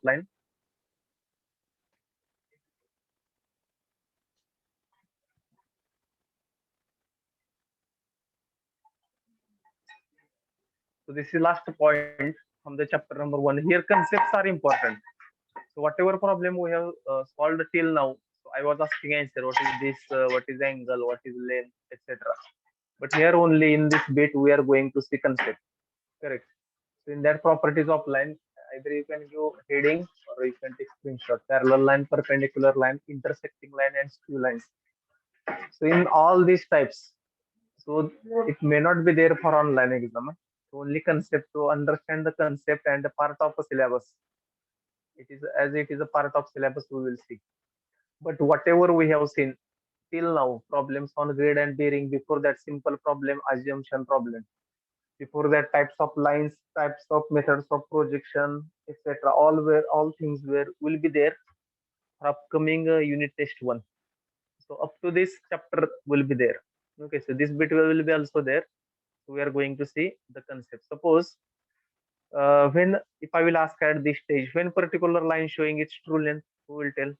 line? So this is last point from the chapter number 1. Here concepts are important. So whatever problem we have solved till now, so I was asking answer, what is this, what is angle, what is length, etc. But here only in this bit we are going to see concept. Correct. So in that properties of line, either you can give heading or you can take screenshot. Parallel line, perpendicular line, intersecting line, and skew lines. So in all these types, so it may not be there for online exam. So only concept, to understand the concept and the part of a syllabus. It is as it is a part of syllabus we will see. But whatever we have seen till now, problems on grade and bearing, before that simple problem, assumption problem, before that types of lines, types of methods of projection, etc. All things were will be there for upcoming unit test 1. So up to this chapter will be there. Okay, so this bit will be also there. So we are going to see the concept. Suppose when, if I will ask at this stage, when particular line showing its true length, who will tell?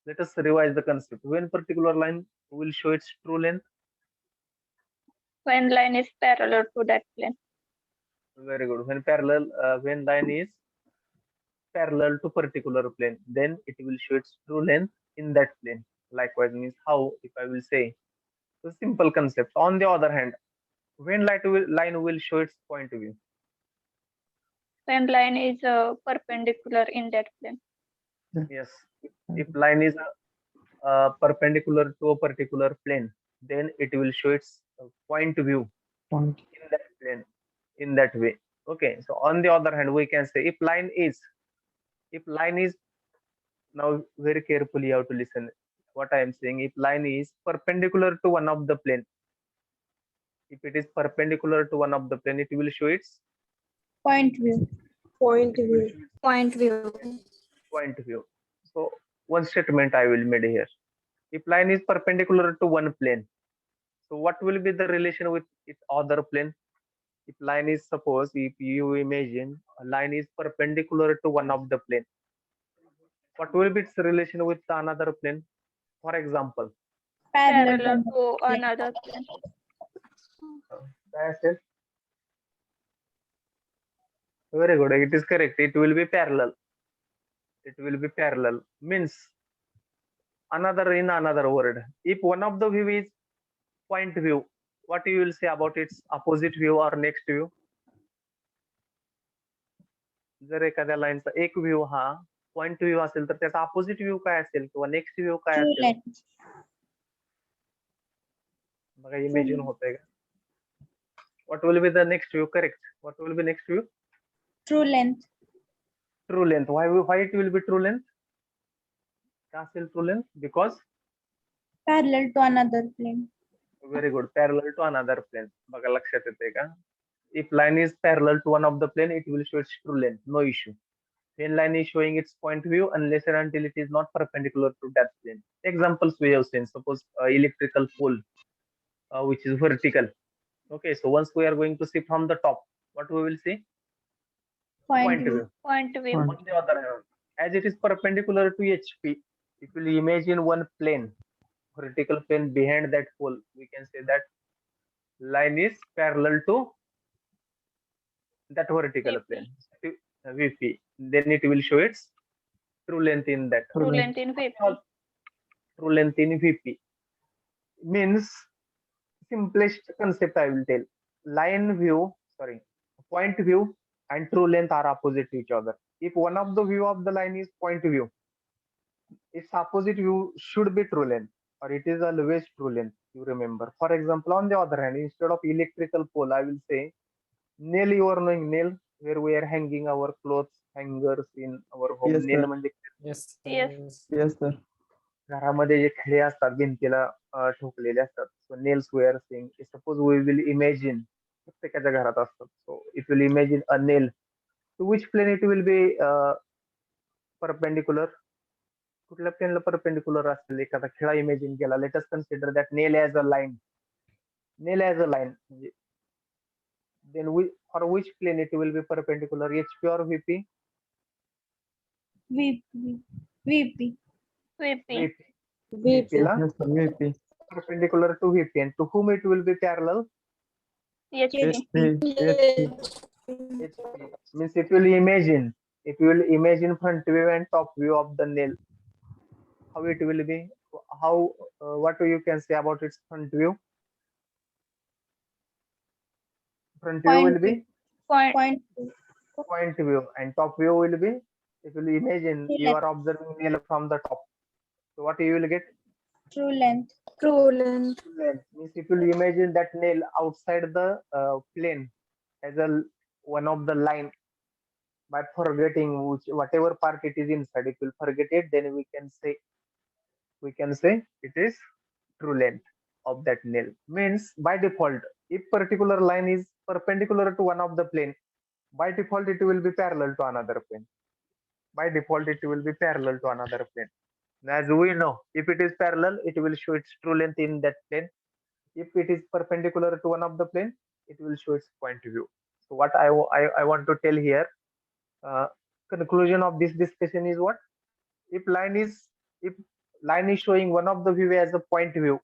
Let us revise the concept. When particular line will show its true length? When line is parallel to that plane. Very good. When parallel, when line is parallel to particular plane, then it will show its true length in that plane. Likewise means how, if I will say, so simple concept. On the other hand, when line will show its point of view? When line is perpendicular in that plane. Yes. If line is perpendicular to a particular plane, then it will show its point of view in that plane in that way. Okay. So on the other hand, we can say if line is now very carefully you have to listen what I am saying. If line is perpendicular to one of the plane, if it is perpendicular to one of the plane, it will show its Point view. Point it will view. show its Point view. point of view. So one statement I will made here. If line is perpendicular to one plane, so what will be the relation with its other plane? If line is, suppose if you imagine a line is perpendicular to one of the plane, what will be its relation with another plane? For example, Parallel to another plane. I said, very good. It is correct. It will be parallel. It will be parallel. Means another, in another word, if one of the view is point view, what you will say about its opposite view or next view? जर एखाद्या लाईनचा एक view हा point view असेल तर त्याचा opposite view काय असेल किंवा नेक्स्ट व्ह्यू काय True असेल? length. बघा इमेजिन होतंय का? What will be the next view? Correct. What will be next view? True length. True length. Why it will be true length? का असेल true length? Because Parallel to another plane. very good. Parallel to another plane. बघा लक्षात येते का? If line is parallel to one of the plane, it will show its true length. No issue. When line is showing its point view unless and until it is not perpendicular to that plane. Examples we have seen. Suppose electrical pole, which is vertical. Okay, so once we are going to see from the top, what we will see? Point view. Point view. On the other hand, as it is perpendicular to HP, if you imagine one plane, vertical plane behind that pole, we can say that line is parallel to that vertical plane, VP. Then it will show its true length in that. True length in VP. True length in VP means simplest concept I will tell. Point view and true length are opposite to each other. If one of the view of the line is point view, its opposite view should be true length, or it is always true length. You remember. For example, on the other hand, instead of electrical pole, I will say nail. You are knowing nail, where we are hanging our clothes, hangers in our home. Yes, nail sir. म्हणजे Yes. Yes. Yes, sir. घरामध्ये जे खिळे असतात भिंतीला ठोकलेले असतात. So nails we are saying. Suppose we will imagine, प्रत्येकाच्या घरात असतात. So if will imagine a nail, to which plane it will be perpendicular? कुठल्या प्लेनला परपेंडिक्युलर असेल? एखादा खिळा इमॅजिन केला. Let us consider that nail as a line. Nail as a line म्हणजे then for which plane it will be perpendicular, HP or VP? VP. VP. VP. VP ला Yes, sir, VP. perpendicular to VP, and to whom it will be parallel? HP. HP. HP. Means if you will imagine front view and top view of the nail, how it will be? How what you can say about its front view? Front view will Point be Point. Point point view, and top view will be, if you imagine True you are observing nail from the top. So what you will get? True length. Length. Length. Means if you imagine that nail outside the plane as a one of the line, by forgetting whatever part it is inside, if you forget it, then we can say it is true length of that nail. Means by default, if particular line is perpendicular to one of the plane, by default it will be parallel to another plane. By default it will be parallel to another plane. As we know, if it is parallel, it will show its true length in that plane. If it is perpendicular to one of the plane, it will show its point of view. So what I want to tell here, uh, conclusion of this discussion is what? If line is showing one of the view as a point view,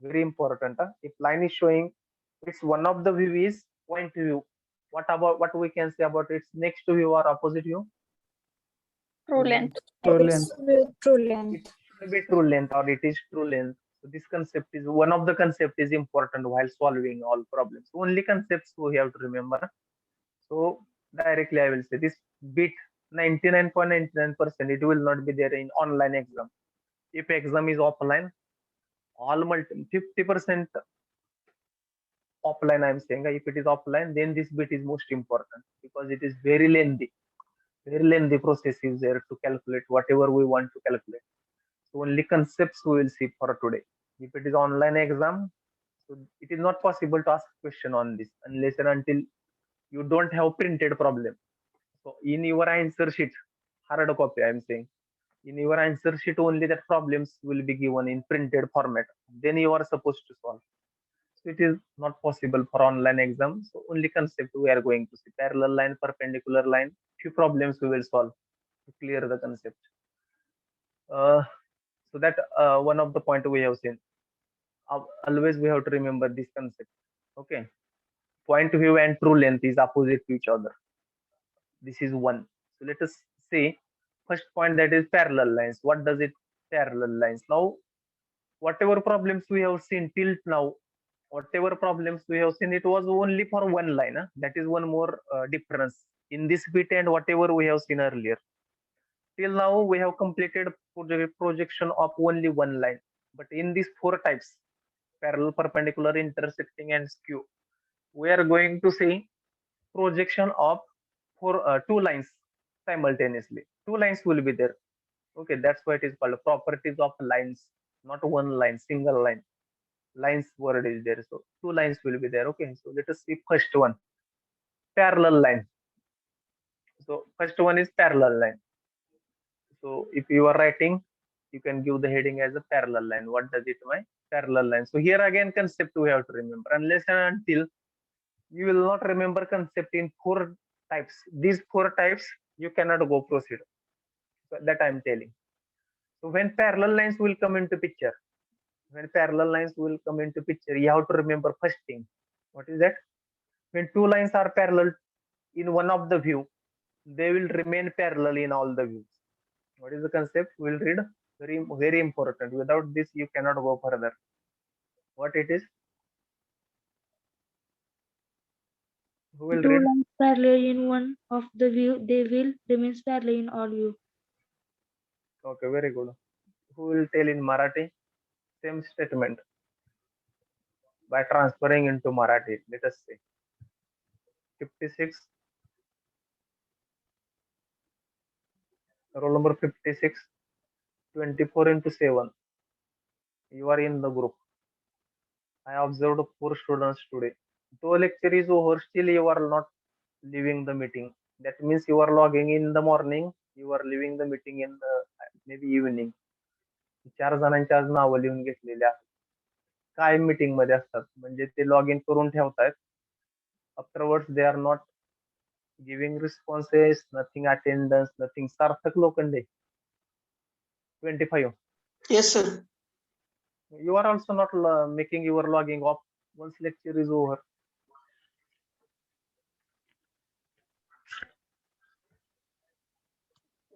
very important. If line is showing it's one of the view is point view, what we can say about its next view or opposite view? True length. True length. It should be true length or it is true length. So this concept is one of the concept is important while solving all problems. Only concepts we have to remember. So directly I will say this bit 99.99% it will not be there in online exam. If exam is offline, all 50% offline I'm saying, if it is offline, then this bit is most important because it is very lengthy. Very lengthy process is there to calculate whatever we want to calculate. So only concepts we will see for today. If it is online exam, so it is not possible to ask question on this unless and until you don't have printed problem. So in your answer sheet, hard copy I am saying, in your answer sheet only that problems will be given in printed format. Then you are supposed to solve. So it is not possible for online exam. So only concept we are going to see: parallel line, perpendicular line. Few problems we will solve to clear the concept. Uh, so that one of the point we have seen. Always we have to remember this concept. Okay, point view and true length is opposite to each other. This is one. So let us see first point, that is parallel lines. What does it parallel lines? Now whatever problems we have seen till now, whatever problems we have seen, it was only for one line. That is one more difference in this bit and whatever we have seen earlier. Till now we have completed projection of only one line, but in these four types, parallel, perpendicular, intersecting and skew, we are going to see projection of two lines simultaneously. Two lines will be there. Okay, that's why it is called properties of lines, not one line, single line. Lines word is there, so two lines will be there. Okay, so let us see first one, parallel line. So first one is parallel line. So if you are writing, you can give the heading as a parallel line. What does it mean? Parallel line. So here again concept we have to remember. Unless and until you will not remember concept in four types. These four types you cannot go proceed. So that I am telling. So when parallel lines will come into picture, you have to remember first thing. What is that? When two lines are parallel in one of the view, they will remain parallel in all the views. What is the concept? We'll read. Very, very important. Without this, you cannot go further. What it is? Who will Two read? lines parallel in one of the view, they will remain parallel in all view. Okay, very good. Who will tell in Marathi? Same statement. By transferring into Marathi, let us see. 56. Roll number 56. 24 into 7. You are in the group. I observed 4 students today. Though lecture is over, still you are not leaving the meeting. That means you are logging in the morning, you are leaving the meeting in the maybe evening. 4 जणांची आज नावं लिहून घेतलेली आहेत. काय meeting मध्ये असतात, म्हणजे ते लॉग इन करून ठेवतायत. Afterwards they are not Giving responses, nothing attendance, nothing. Sarthak Lokande, 25. Yes, sir. You are also not making your logging off once lecture is over.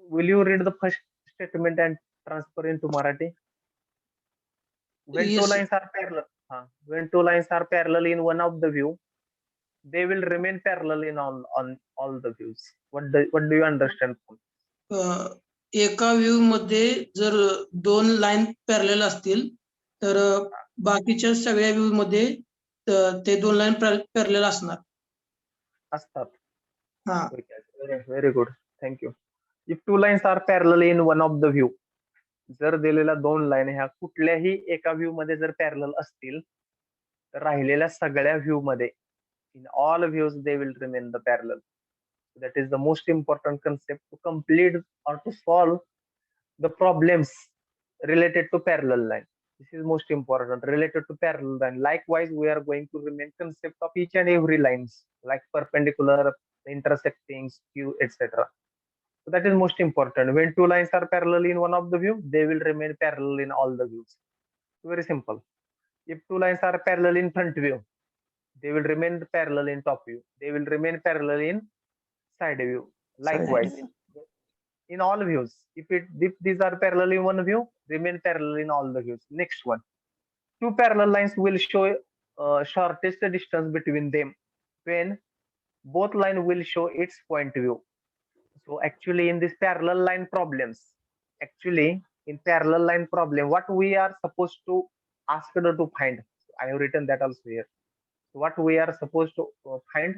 Will you read the first statement and transfer into Marathi? When two Yes, sir. lines are parallel, when two lines are parallel in one of the view, they will remain parallel in all the views. What do you understand? अ, एका view मध्ये जर दोन line parallel असतील तर बाकीच्या सगळ्या view मध्ये ते दोन लाईन पॅरलेल असणार. असतात. हा. Very good. Thank you. If two lines are parallel in one of the view, जर दिलेल्या दोन लाईन ह्या कुठल्याही एका व्ह्यू मध्ये जर पॅरलल असतील तर राहिलेल्या सगळ्या व्ह्यू मध्ये in all views they will remain the parallel. That is the most important concept to complete or to solve the problems related to parallel line. This is most important related to parallel line. Likewise, we are going to remain concept of each and every lines like perpendicular, intersecting, skew, etc. So that is most important. When two lines are parallel in one of the view, they will remain parallel in all the views. Very simple. If two lines are parallel in front view, they will remain parallel in top view. They will remain parallel in side view. Likewise, in all views. If these are parallel in one view, remain parallel in all the views. Next one. Two parallel lines will show shortest distance between them when both line will show its point view. So actually in this parallel line problems, what we are supposed to ask to find, I have written that also here. What we are supposed to find,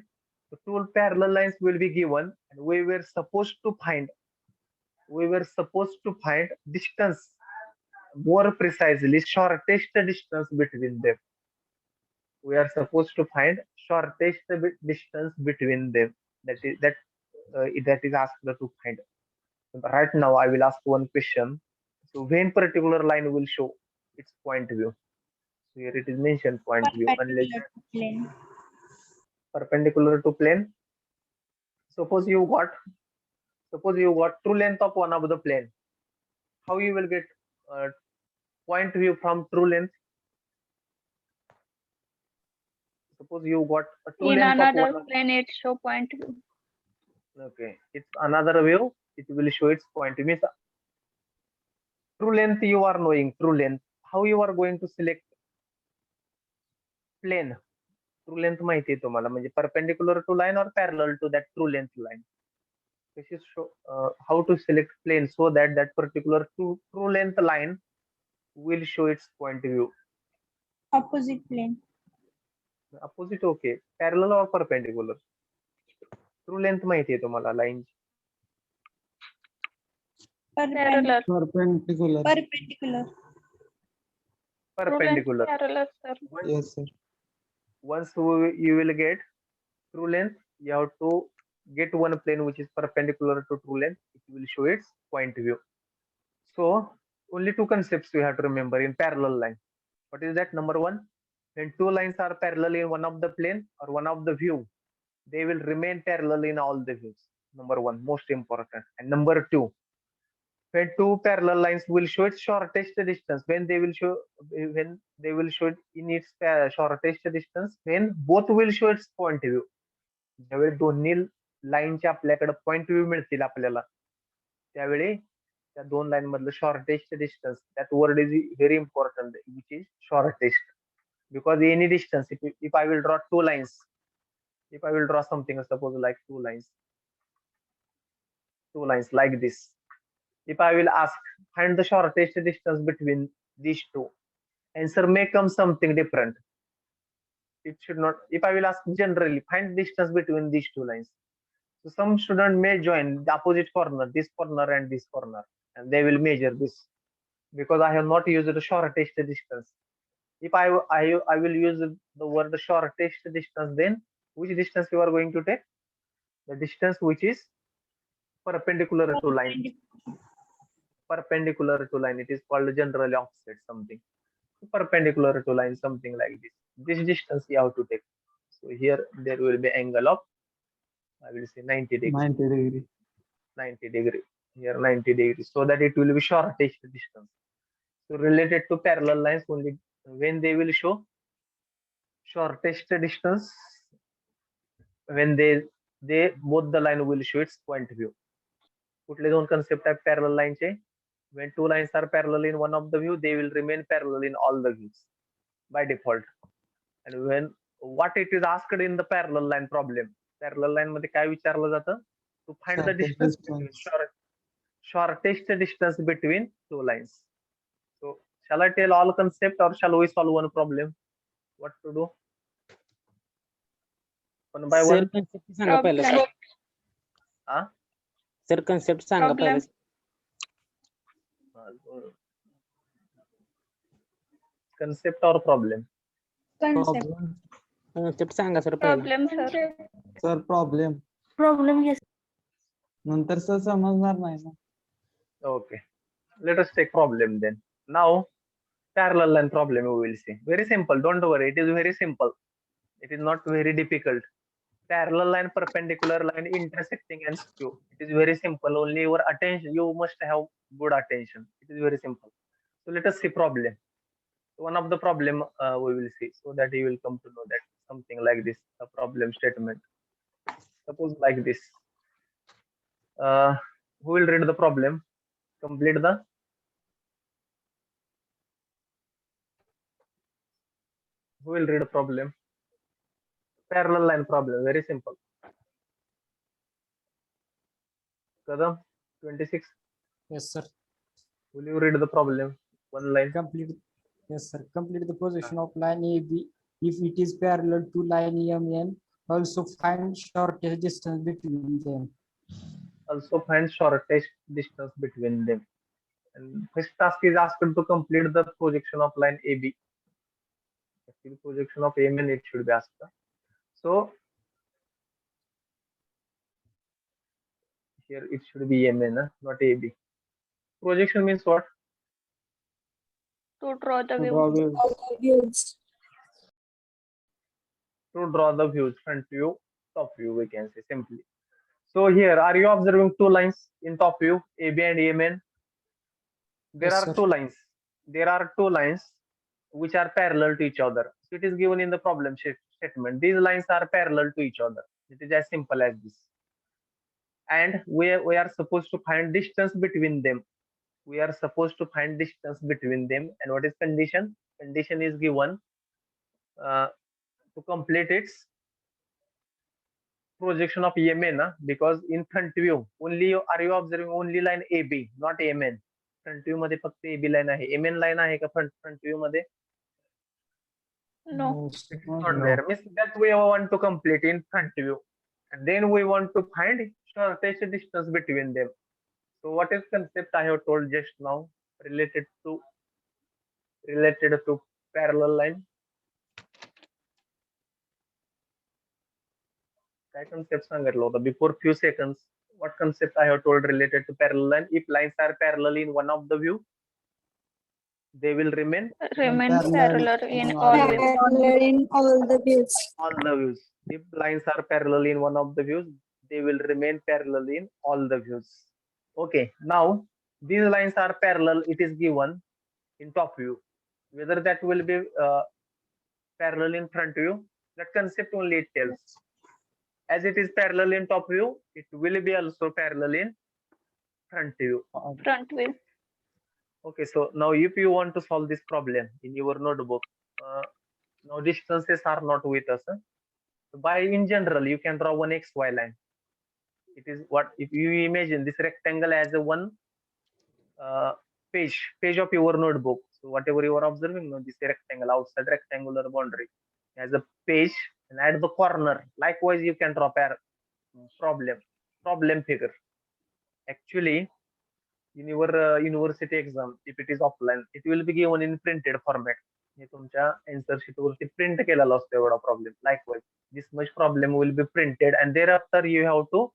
the two parallel lines will be given and we were supposed to find distance, more precisely shortest distance between them. We are supposed to find shortest distance between them. That is asked to find. Right now I will ask one question. So when particular line will show its point view? So here it is mentioned point view unless Perpendicular to plane. perpendicular to plane. Suppose you got true length of one of the plane. How you will get point view from true length? Suppose you got a true In length of another one. plane, it show point view. Okay, it's another view. It will show its point. Means true length you are knowing true length. How you are going to select plane? True length माहिती आहे तुम्हाला म्हणजे perpendicular to line or parallel to that true length line. This is how to select plane so that that particular true length line will show its point view. Opposite plane. Opposite okay. Parallel or perpendicular? True length माहिती आहे तुम्हाला line. Parallel. Perpendicular. Perpendicular. Perpendicular. Parallel, sir. Yes, sir. Once you will get true length, you have to get one plane which is perpendicular to true length. It will show its point view. So only two concepts you have to remember in parallel line. What is that? Number one, when two lines are parallel in one of the plane or one of the view, they will remain parallel in all the views. Number one, most important. And number two, when two parallel lines will show its shortest distance, when they will show it in its shortest distance, when both will show its point view. ज्यावेळी दोन्ही लाईनचे आपल्याकडे point view मिळतील आपल्याला त्यावेळी त्या दोन line मधलं shortest distance, that word is very important, which is shortest. Because any distance, if I will draw two lines, if I will draw something, suppose like two lines like this. If I will ask find the shortest distance between these two, answer may come something different. It should not. If I will ask generally find distance between these two lines, so some student may join the opposite corner, this corner and this corner, and they will measure this because I have not used the shortest distance. If I will use the word shortest distance, then which distance you are going to take? The distance which is perpendicular to line. Perpendicular to line. It is called generally offset something. Perpendicular to line, something like this. This distance you have to take. So here there will be angle of I will say 90 degrees. 90 degree. 90 degree. Here 90 degrees. So that it will be shortest distance. So related to parallel lines only when they will show shortest distance, when they both the line will show its point view. कुठले दोन concept आहे parallel line चे? When two lines are parallel in one of the view, they will remain parallel in all the views by default. And when what it is asked in the parallel line problem, parallel line मध्ये काय विचारलं जातं? To find the Shortest distance distance. between shortest distance between two lines. So shall I tell all concept or shall we solve one problem? What to do? One by sir one. Concept सांगा पहिलं Problem. Ah? Sir concept सांगा Problem. पहिलं Concept or problem? Concept. Problem. Concept सांगा sir पहिलं Problem, sir. Sir, problem. Problem, yes. नंतर sir समजणार नाही ना. Okay. Let us take problem then. Now, parallel line problem we will see. Very simple. Don't worry. It is very simple. It is not very difficult. Parallel line, perpendicular line, intersecting and skew. It is very simple. Only your attention. You must have good attention. It is very simple. So let us see problem. One of the problem we will see, so that you will come to know that something like this, a problem statement. Suppose like this. Who will read the problem? Complete the. Who will read a problem? Parallel line problem. Very simple. Kadam, 26. Yes, sir. Will you read the problem? One line. Complete. Yes, sir. Complete the position of line AB if it is parallel to line EMN. Also find shortest distance between them. Also find shortest distance between them. And first task is asked to complete the projection of line AB. Actually, projection of AMN it should be asked. So here it should be AMN, not AB. Projection means what? To draw the To view. draw the Views. To draw the views, front view, top view, we can say simply. So here, are you observing two lines in top view, AB and AMN? There Yes, are sir. two lines. There are two lines which are parallel to each other. So it is given in the problem statement. These lines are parallel to each other. It is as simple as this. And we are supposed to find distance between them. We are supposed to find distance between them. And what is condition? Condition is given to complete its projection of EMN, because in front view only are you observing only line AB, not AMN. Front view मध्ये फक्त AB line आहे. AMN line आहे का front view मध्ये? No. It's not there. Means that we want to complete in front view, and then we want to find shortest distance between them. So what is concept I have told just now related to parallel line? काय concept सांगितलं होतं before few seconds? What concept I have told related to parallel line? If lines are parallel in one of the view, they will remain Remain Parallel parallel in in all all views. Parallel in all the views. all the views. If lines are parallel in one of the views, they will remain parallel in all the views. Okay, now these lines are parallel. It is given in top view. Whether that will be parallel in front view, that concept only it tells. As it is parallel in top view, it will be also parallel in front view. Front view. Okay, so now if you want to solve this problem in your notebook, now distances are not with us. So by in general, you can draw one XY line. It is what if you imagine this rectangle as a one page of your notebook. So whatever you are observing, this rectangle outside rectangular boundary as a page, and at the corner, likewise you can draw problem figure. Actually, in your university exam, if it is offline, it will be given in printed format. हे तुमच्या answer sheet वरती print केलेला असतो एवढा problem. Likewise, this much problem will be printed, and thereafter you have to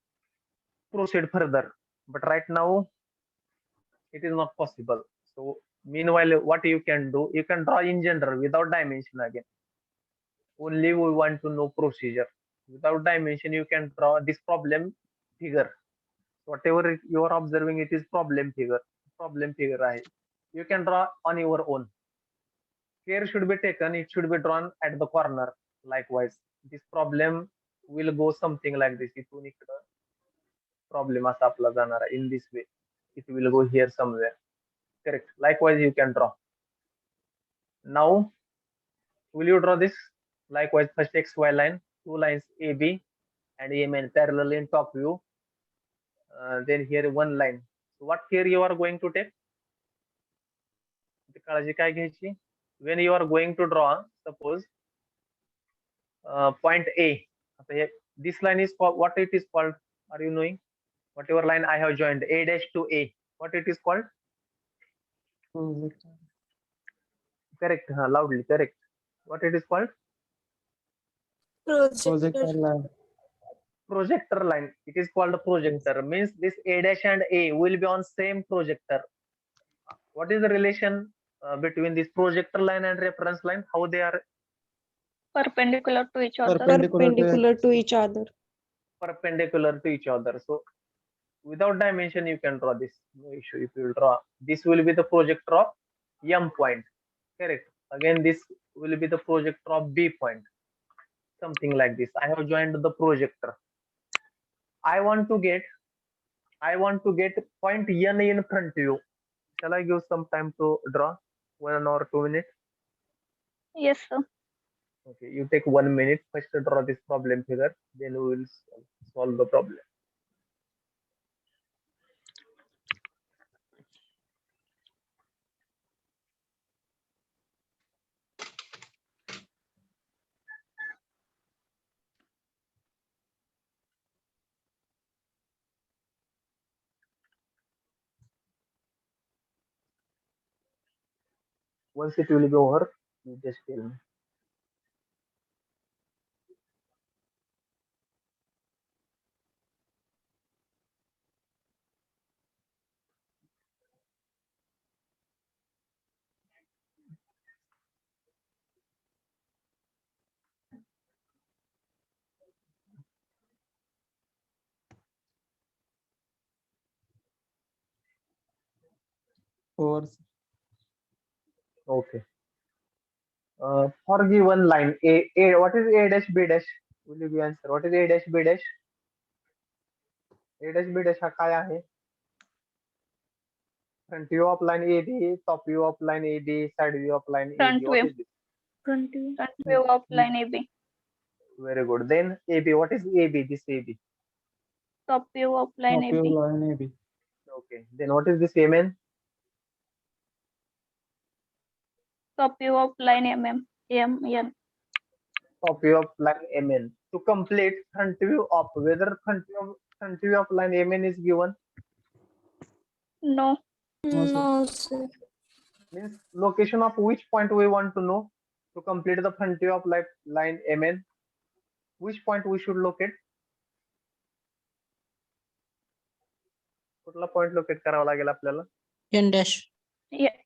proceed further. But right now, it is not possible. So meanwhile, what you can do, you can draw in general without dimension again. Only we want to know procedure. Without dimension, you can draw this problem figure. Whatever you are observing, it is problem figure. Problem figure आहे. You can draw on your own. Care should be taken. It should be drawn at the corner. Likewise, this problem will go something like this. इथून इकडं problem असा आपला जाणार आहे. In this way, it will go here somewhere. Correct. Likewise, you can draw. Now, will you draw this? Likewise, first XY line, two lines AB and AMN parallel in top view. Then here one line. So what care you are going to take? काळजी काय घ्यायची? When you are going to draw, suppose point A. आता हे this line is called, what it is called? Are you knowing? Whatever line I have joined, A dash to A. What it is called? Projector. Correct. Loudly. Correct. What it is called? Projector line. Projector line. It is called a projector. Means this A dash and A will be on same projector. What is the relation between this projector line and reference line? How they are Perpendicular to each other. Perpendicular to each other. perpendicular to each other. So without dimension, you can draw this. No issue. If you draw, this will be the projector of M point. Correct. Again, this will be the projector of B point. Something like this. I have joined the projector. I want to get point N in front view. Shall I give some time to draw? 1 or 2 minutes? Yes, sir. Okay, you take 1 minute. First draw this problem figure, then we will solve the problem. Once it will be over, you just tell me. Over. Okay. For given line A, what is A dash B dash? Will you give answer? What is A dash B dash? A dash B dash हा काय आहे? Front view of line AB, top view of line AB, side view of line Front AB. What view. is this? Front view. Front view of line AB. Very good. Then AB, what is AB? This AB. Top view of line Top view AB. line AB. Okay. Then what is this MN? Top view of line MN. Top view of line MN. To complete front view of, whether front view of line MN is given, No. No, sir. means location of which point we want to know to complete the front view of line MN. Which point we should locate? कुठला point locate करावा लागेल आपल्याला? N dash. Yeah.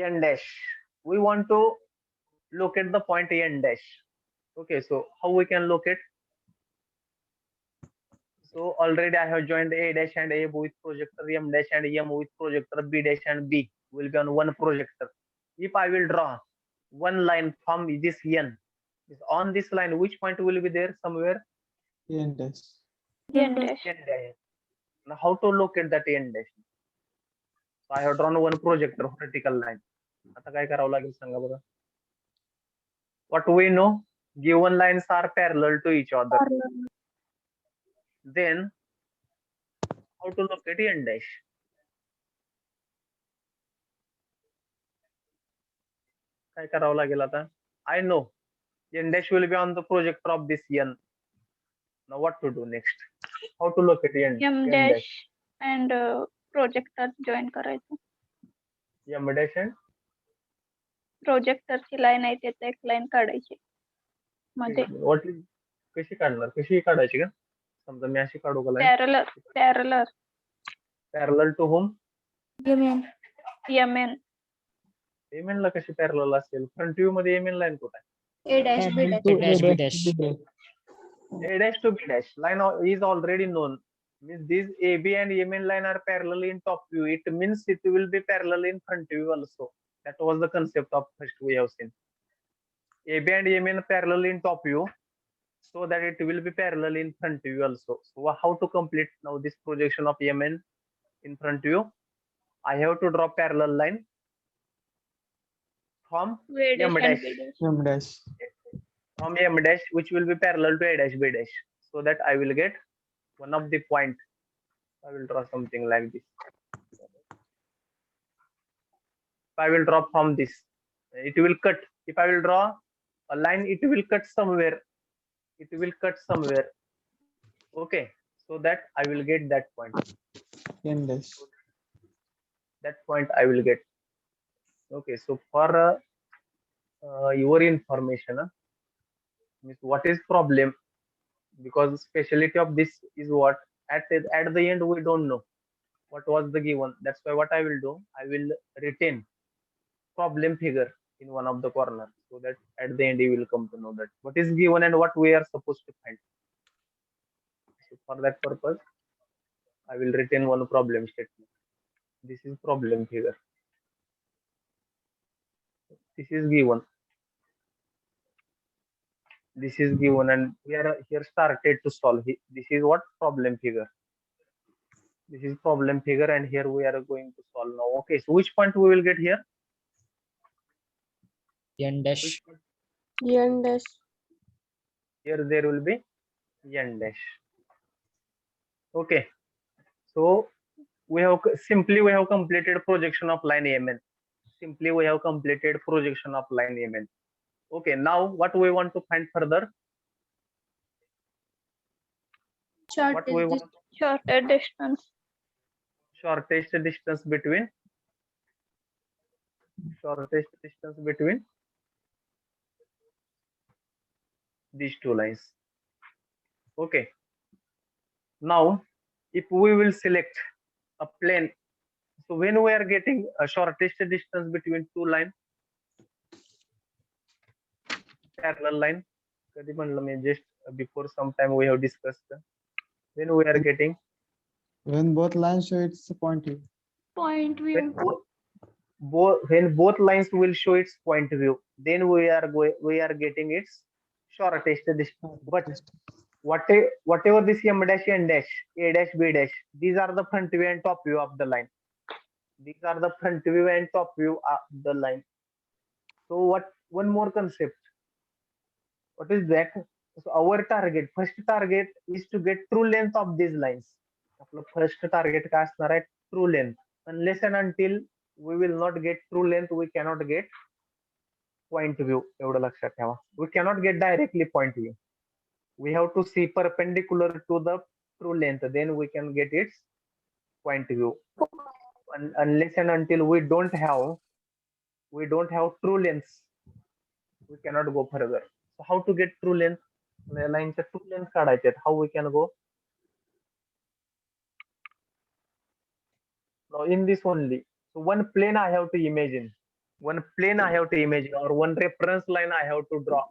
N dash. We want to locate the point N dash. Okay, so how we can locate? So already I have joined A dash and A with projector, M dash and M with projector, B dash and B will be on one projector. If I will draw one line from this N, on this line, which point will be there somewhere? N dash. N dash. N dash. Now how to locate that N dash? So I have drawn one projector, vertical line. आता काय करावं लागेल सांगा बघा. What we know, given lines are parallel to each other. Then how to locate N dash? काय करावं लागेल आता? I know N dash will be on the projector of this N. Now what to do next? How to locate M dash and projector join करायचं. M dash and Projector ची line आहे त्यात एक line काढायची मध्ये. what is कशी काढणार? कशी काढायची का? समजा मी अशी काढू का line? Parallel. Parallel to whom? MN. MN ला कशी पॅरलल असेल? फ्रंट व्ह्यू मध्ये MN लाईन कुठे आहे? A dash, B dash. A dash, B dash. A dash to B dash line is already known. Means these AB and MN line are parallel in top view. It means it will be parallel in front view also. That was the concept of first we have seen. AB and MN parallel in top view, so that it will be parallel in front view also. So how to complete now this projection of MN in front view? I have to draw parallel line from A M dash and dash, B dash. M dash. from M dash, which will be parallel to A dash B dash, so that I will get one of the point. I will draw something like this. I will draw from this. It will cut. If I will draw a line, it will cut somewhere. It will cut somewhere. Okay, so that I will get that point. N dash. That point I will get. Okay, so for your information, means what is problem? Because speciality of this is what at the end we don't know what was the given. That's why what I will do, I will retain problem figure in one of the corner, so that at the end you will come to know that what is given and what we are supposed to find. So for that purpose, I will retain one problem statement. This is problem figure. This is given. This is given, and we are here started to solve it. This is what problem figure. This is problem figure, and here we are going to solve now. Okay, so which point we will get here? N dash. Which point? N dash. Here there will be N dash. Okay, so we have completed projection of line MN. Simply we have completed projection of line MN. Okay, now what we want to find further? What we want? Shortest distance. Shortest distance between these two lines. Okay, now if we will select a plane, so when we are getting a shortest distance between two lines, parallel line, कधी म्हणलं मी just before some time we have discussed, when we are getting When both lines show its point view. Point when view. when both lines will show its point view, then we are getting its shortest distance. But whatever this M dash, N dash, A dash, B dash, these are the front view and top view of the line. These are the front view and top view of the line. So what one more concept? What is that? So our target, first target is to get true length of these lines. आपलं first target काय असणार आहे? True length. Unless and until we will not get true length, we cannot get point view. एवढं लक्षात ठेवा. We cannot get directly point view. We have to see perpendicular to the true length, then we can get its point view. Unless and until we don't have true lengths, we cannot go further. So how to get true length? Line true length काढायचे आहेत. How we can go? Now in this only, so one plane I have to imagine. One plane I have to imagine, or one reference line I have to draw.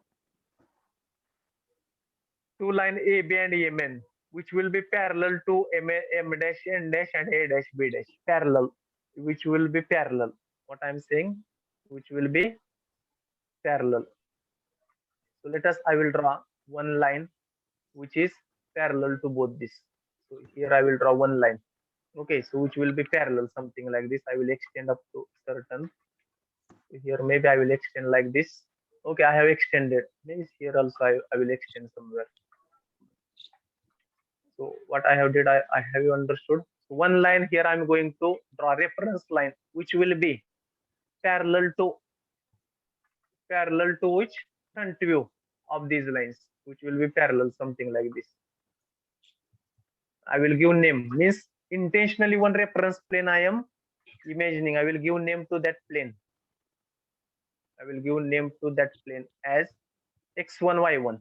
Two line A, B, and MN, which will be parallel to M dash, N dash, and A dash, B dash. Parallel, which will be parallel. What I'm saying, which will be parallel. So let us, I will draw one line which is parallel to both this. So here I will draw one line. Okay, so which will be parallel, something like this. I will extend up to certain. Here maybe I will extend like this. Okay, I have extended. Maybe here also I will extend somewhere. So what I have did, I have you understood. So one line here I'm going to draw reference line, which will be parallel to which front view of these lines, which will be parallel, something like this. I will give name, means intentionally one reference plane I am imagining. I will give name to that plane. I will give name to that plane as x1, y1.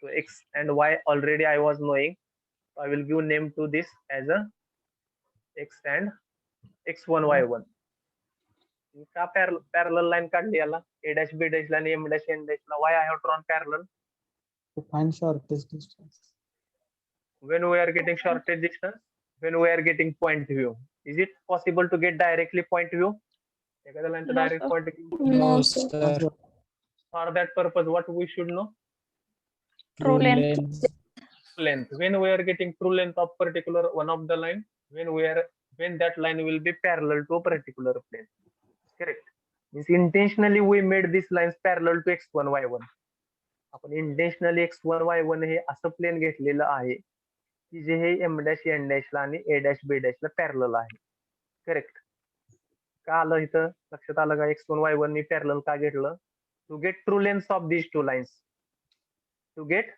So x and y already I was knowing. So I will give name to this as a x and x1, y1. का parallel line काढली याला? A dash, B dash ला आणि M dash, N dash La. Why I have drawn parallel? To find shortest distance. When we are getting shortest distance, when we are getting point view, is it possible to get directly point view? एखाद्या line चं No, direct sir. point view. No, sir. sir. For that purpose, what we should know? True length. Length. When we are getting true length of particular one of the line, when that line will be parallel to a particular plane. Correct. Means intentionally we made these lines parallel to x1 y1. आपण intentionally x1 y1 हे असं plane घेतलेलं आहे की जे हे m dash n dash ला आणि a dash b dash ला पॅरलल आहे. करेक्ट. का आलं इथं लक्षात आलं का x1 y1 नी पॅरलल का घेतलं? To get true length of these two lines. To get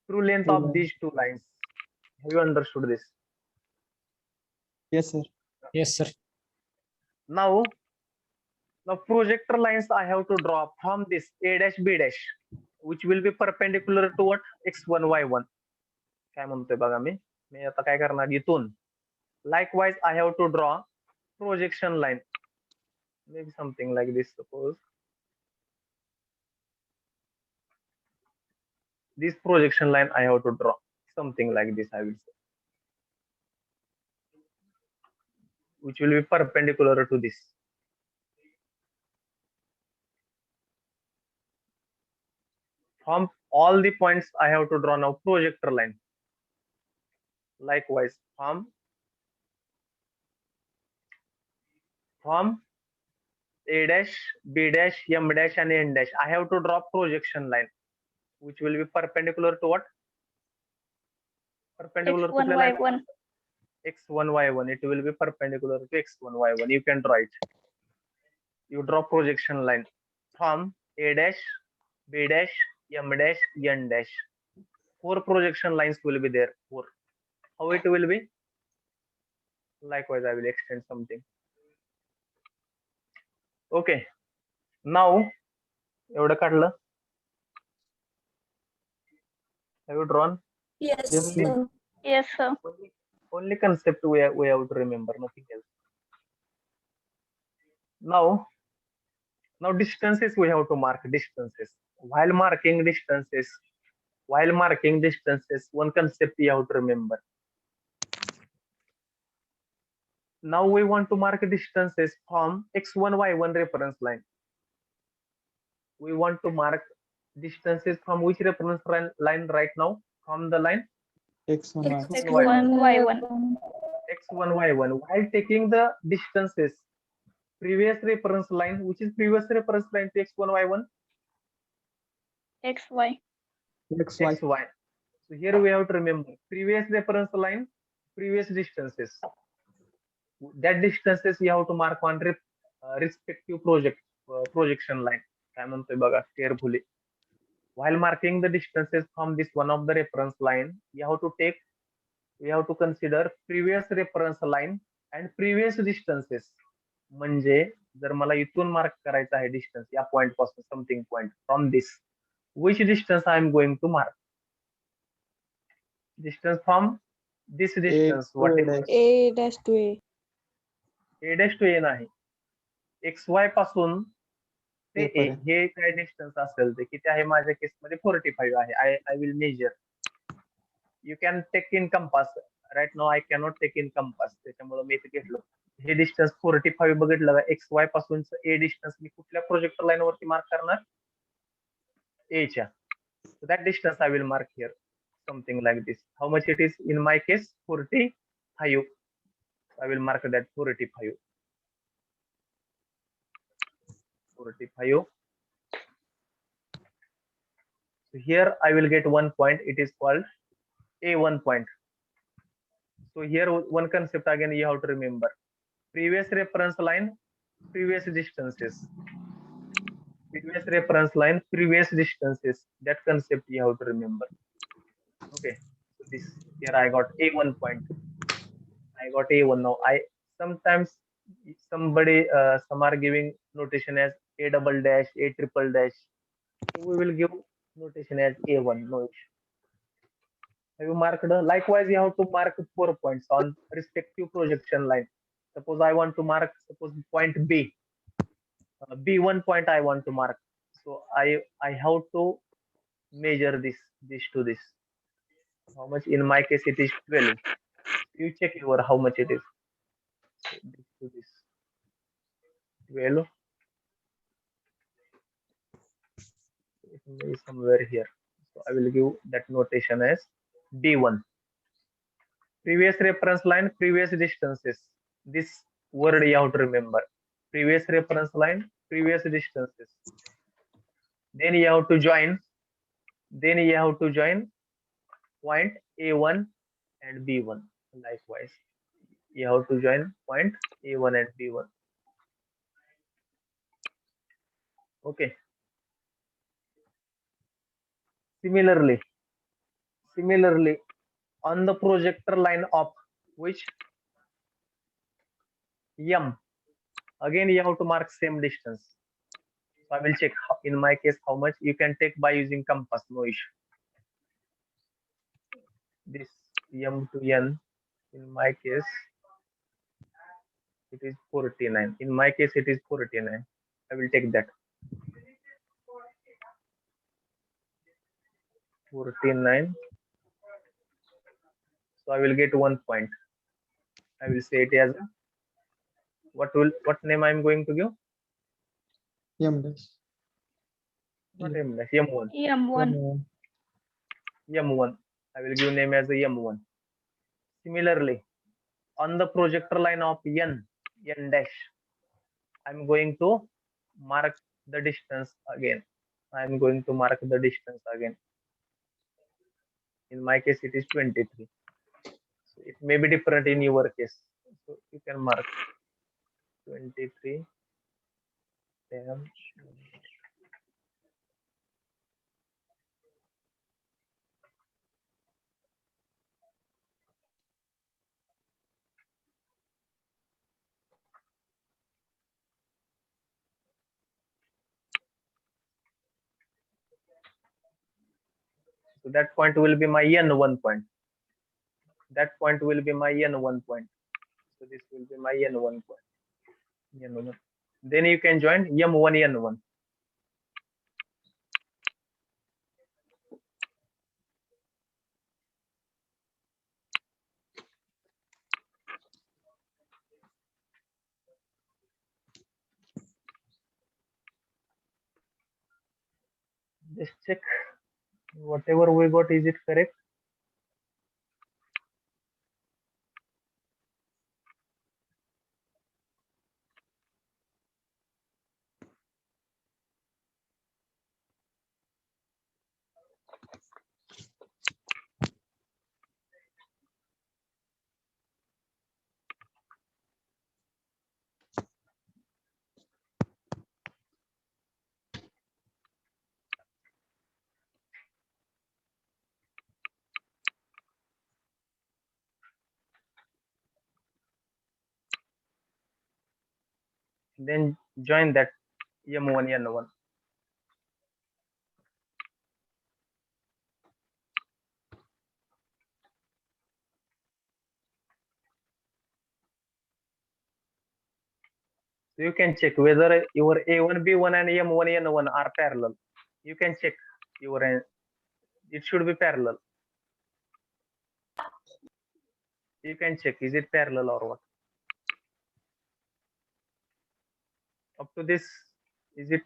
true length of these two lines. Have you understood this? Yes, sir. Yes, sir. Now projector lines I have to draw from this a dash b dash, which will be perpendicular to what? x1 y1. काय म्हणतोय बघा मी आता काय करणार इथून. Likewise I have to draw projection line, maybe something like this. Suppose this projection line I have to draw something like this, I will say, which will be perpendicular to this. From all the points I have to draw now projector line. Likewise from a dash, b dash, m dash and n dash I have to draw projection line, which will be perpendicular to what? Perpendicular X1 to y1. x1 y1. It will be perpendicular to x1 y1. You can draw it. You draw projection line from a dash, b dash, m dash, n dash. 4 projection lines will be there. 4. How it will be? Likewise I will extend something. Okay. Now एवढं काढलं. Have you drawn? Yes, Yes, sir. Yes, sir. Only concept we have to remember, nothing else. Now distances we have to mark distances. While marking distances, one concept you have to remember. Now we want to mark distances from x1 y1 reference line. We want to mark distances from which reference line right now? From the line X1, X1 y1. x1 y1. While taking the distances, previous reference line, which is previous reference line to x1 y1? XY. XY. xy. So here we have to remember previous reference line, previous distances. That distances you have to mark on respective projection line. काय म्हणतोय बघा carefully. While marking the distances from this one of the reference line, we have to consider previous reference line and previous distances. म्हणजे जर मला इथून mark करायचं आहे distance या पॉइंट पासून something point from this, which distance I am going to mark? Distance from this distance, what is it? A dash to A. a dash to a नाही, xy पासून ते A a पर्यंत. हे काय distance असेल ते किती आहे माझ्या केस मध्ये 45 आहे. I will measure. You can take in compass. Right now I cannot take in compass, त्याच्यामुळे मी इथे घेतलं. हे डिस्टन्स 45 बघितलं का xy पासूनच a डिस्टन्स मी कुठल्या प्रोजेक्टर लाईन वरती मार्क करणार? a च्या. So that distance I will mark here, something like this. How much it is in my case? 45. I will mark that 45. 45. So here I will get one point. It is called A1 point. So here one concept again you have to remember. Previous reference line, previous distances. Previous reference line, previous distances. That concept you have to remember. Okay. So this here I got A1 point. I got A1 now. Sometimes some are giving notation as A double dash, A triple dash. So we will give notation as A1. No issue. Have you marked? Likewise, you have to mark 4 points on respective projection line. Suppose I want to mark, point B. B1 point I want to mark. So I have to measure this to this. How much? In my case, it is 12. You check your how much it is. So this to this 12. It may be somewhere here. So I will give that notation as D1. Previous reference line, previous distances. This word you have to remember. Previous reference line, previous distances. Then you have to join. Then you have to join point A1 and B1. Likewise, you have to join point A1 and B1. Okay. Similarly, on the projector line of which M, again you have to mark same distance. So I will check in my case how much you can take by using compass, no issue. This M to N, in my case it is 49. In my case it is 49. I will take that. 49. So I will get 1 point. I will say it as a, what name I am going to give? M dash. Not M dash, M1. M1. M1. I will give name as a M1. Similarly, on the projector line of N dash, I'm going to mark the distance again. I'm going to mark the distance again. In my case, it is 23. So it may be different in your case. So you can mark 23. Damn. So that point will be my N1 point. That point will be my N1 point. So this will be my N1 point. N1. Then you can join M1 N1. Just check whatever we got, is it correct? Then join that M1 N1. So you can check whether your A1 B1 and M1 N1 are parallel. You can check your, it should be parallel. You can check, is it parallel or what? Up to this, is it,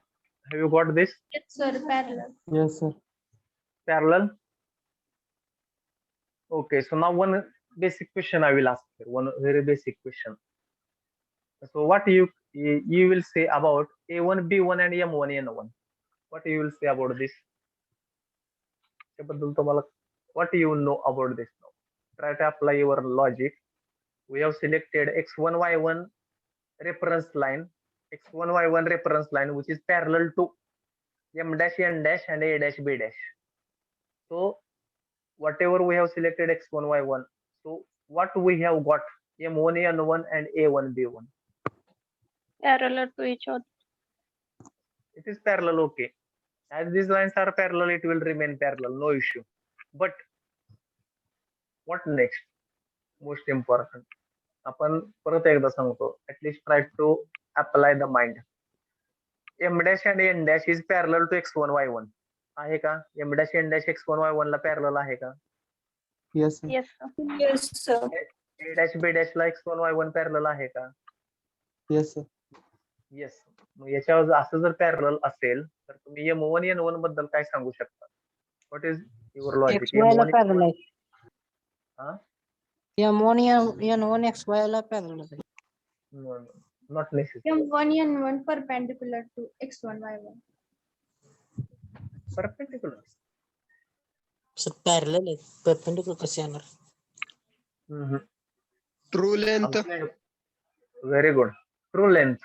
have you got this Yes, sir. Parallel. Yes, sir. parallel? Okay, so now one basic question I will ask here, one very basic question. So what you will say about A1 B1 and M1 N1? What you will say about this? What do you know about this now? Try to apply your logic. We have selected X1 Y1 reference line, X1 Y1 reference line, which is parallel to M dash N dash and A dash B dash. So whatever we have selected X1 Y1, so what we have got M1 N1 and A1 B1. Parallel to each other. It is parallel, okay. As these lines are parallel, it will remain parallel, no issue. But what next? Most important. आपण परत एकदा सांगतो, at least try to apply the mind. M dash and N dash is parallel to X1 Y1. आहे का? m dash n dash x1 y1 ला parallel आहे का? Yes, sir. Yes, sir. Yes, sir. a dash b dash ला x1 y1 पॅरलल आहे का? Yes, sir. Yes. मग याच्यावर असं जर पॅरलल असेल तर तुम्ही m1 n1 बद्दल काय सांगू शकता? What is your logic? XY ला parallel आहे. हा? M1 N1 XY ला parallel आहे. Not necessary. M1 N1 perpendicular to X1 Y1. Perpendicular. Sir parallel आहे परपेंडिक्युलर कसे येणार? True length. Very good. True length.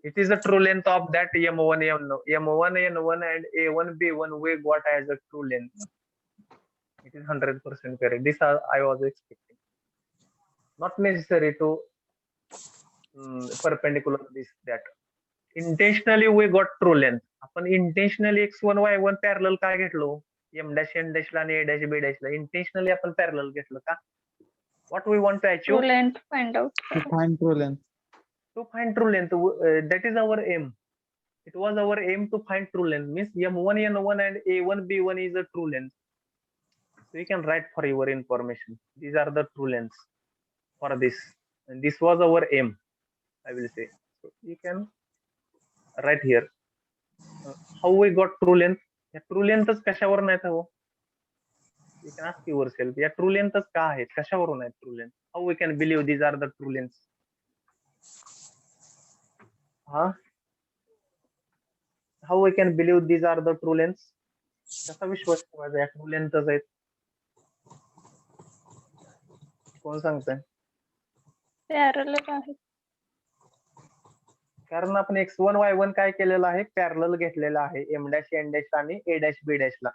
It is the true length of that M1 N1 and A1 B1 we got as a true length. It is 100% correct. This I was expecting. Not necessary to perpendicular this that. Intentionally we got true length. आपण intentionally x1 y1 parallel काय घेतलो? m dash n dash ला आणि a dash b dash La intentionally आपण parallel घेतलं का? What we want to achieve? True length find out. To find true length. To find true length, that is our aim. It was our aim to find true length. Means m1 n1 and a1 b1 is a true length. So you can write for your information. These are the true lengths for this, and this was our aim, I will say. So you can write here. How we got true length? या true length कशावर नाही हो? You can ask yourself. या true length का आहेत? कशावरून आहेत true length? How we can believe these are the true lengths? Huh? How we can believe these are the true lengths? कसा विश्वास ठेवायचा या true lengths आहेत? कोण सांगतंय? Parallel आहे. कारण आपण x1 y1 काय केलेलं आहे? पॅरलल घेतलेला आहे m dash n dash आणि a dash b dash ला.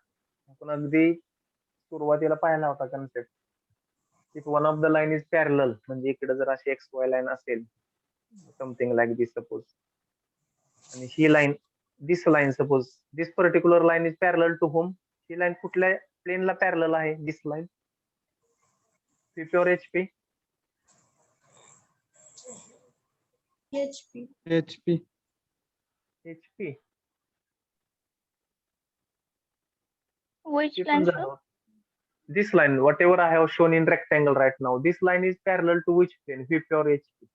आपण अगदी सुरुवातीला पाहिला होता concept. If one of the line is parallel म्हणजे इकडे जर अशी xy लाईन असेल समथिंग लाईक दिस सपोज, आणि ही line this line suppose this particular line is parallel to home. ही लाईन कुठल्या प्लेनला पॅरलल आहे? This line. VP or HP? HP. HP. HP. Which This line, one sir? this line, whatever I have shown in rectangle right now, this line is parallel to which plane? VP or HP?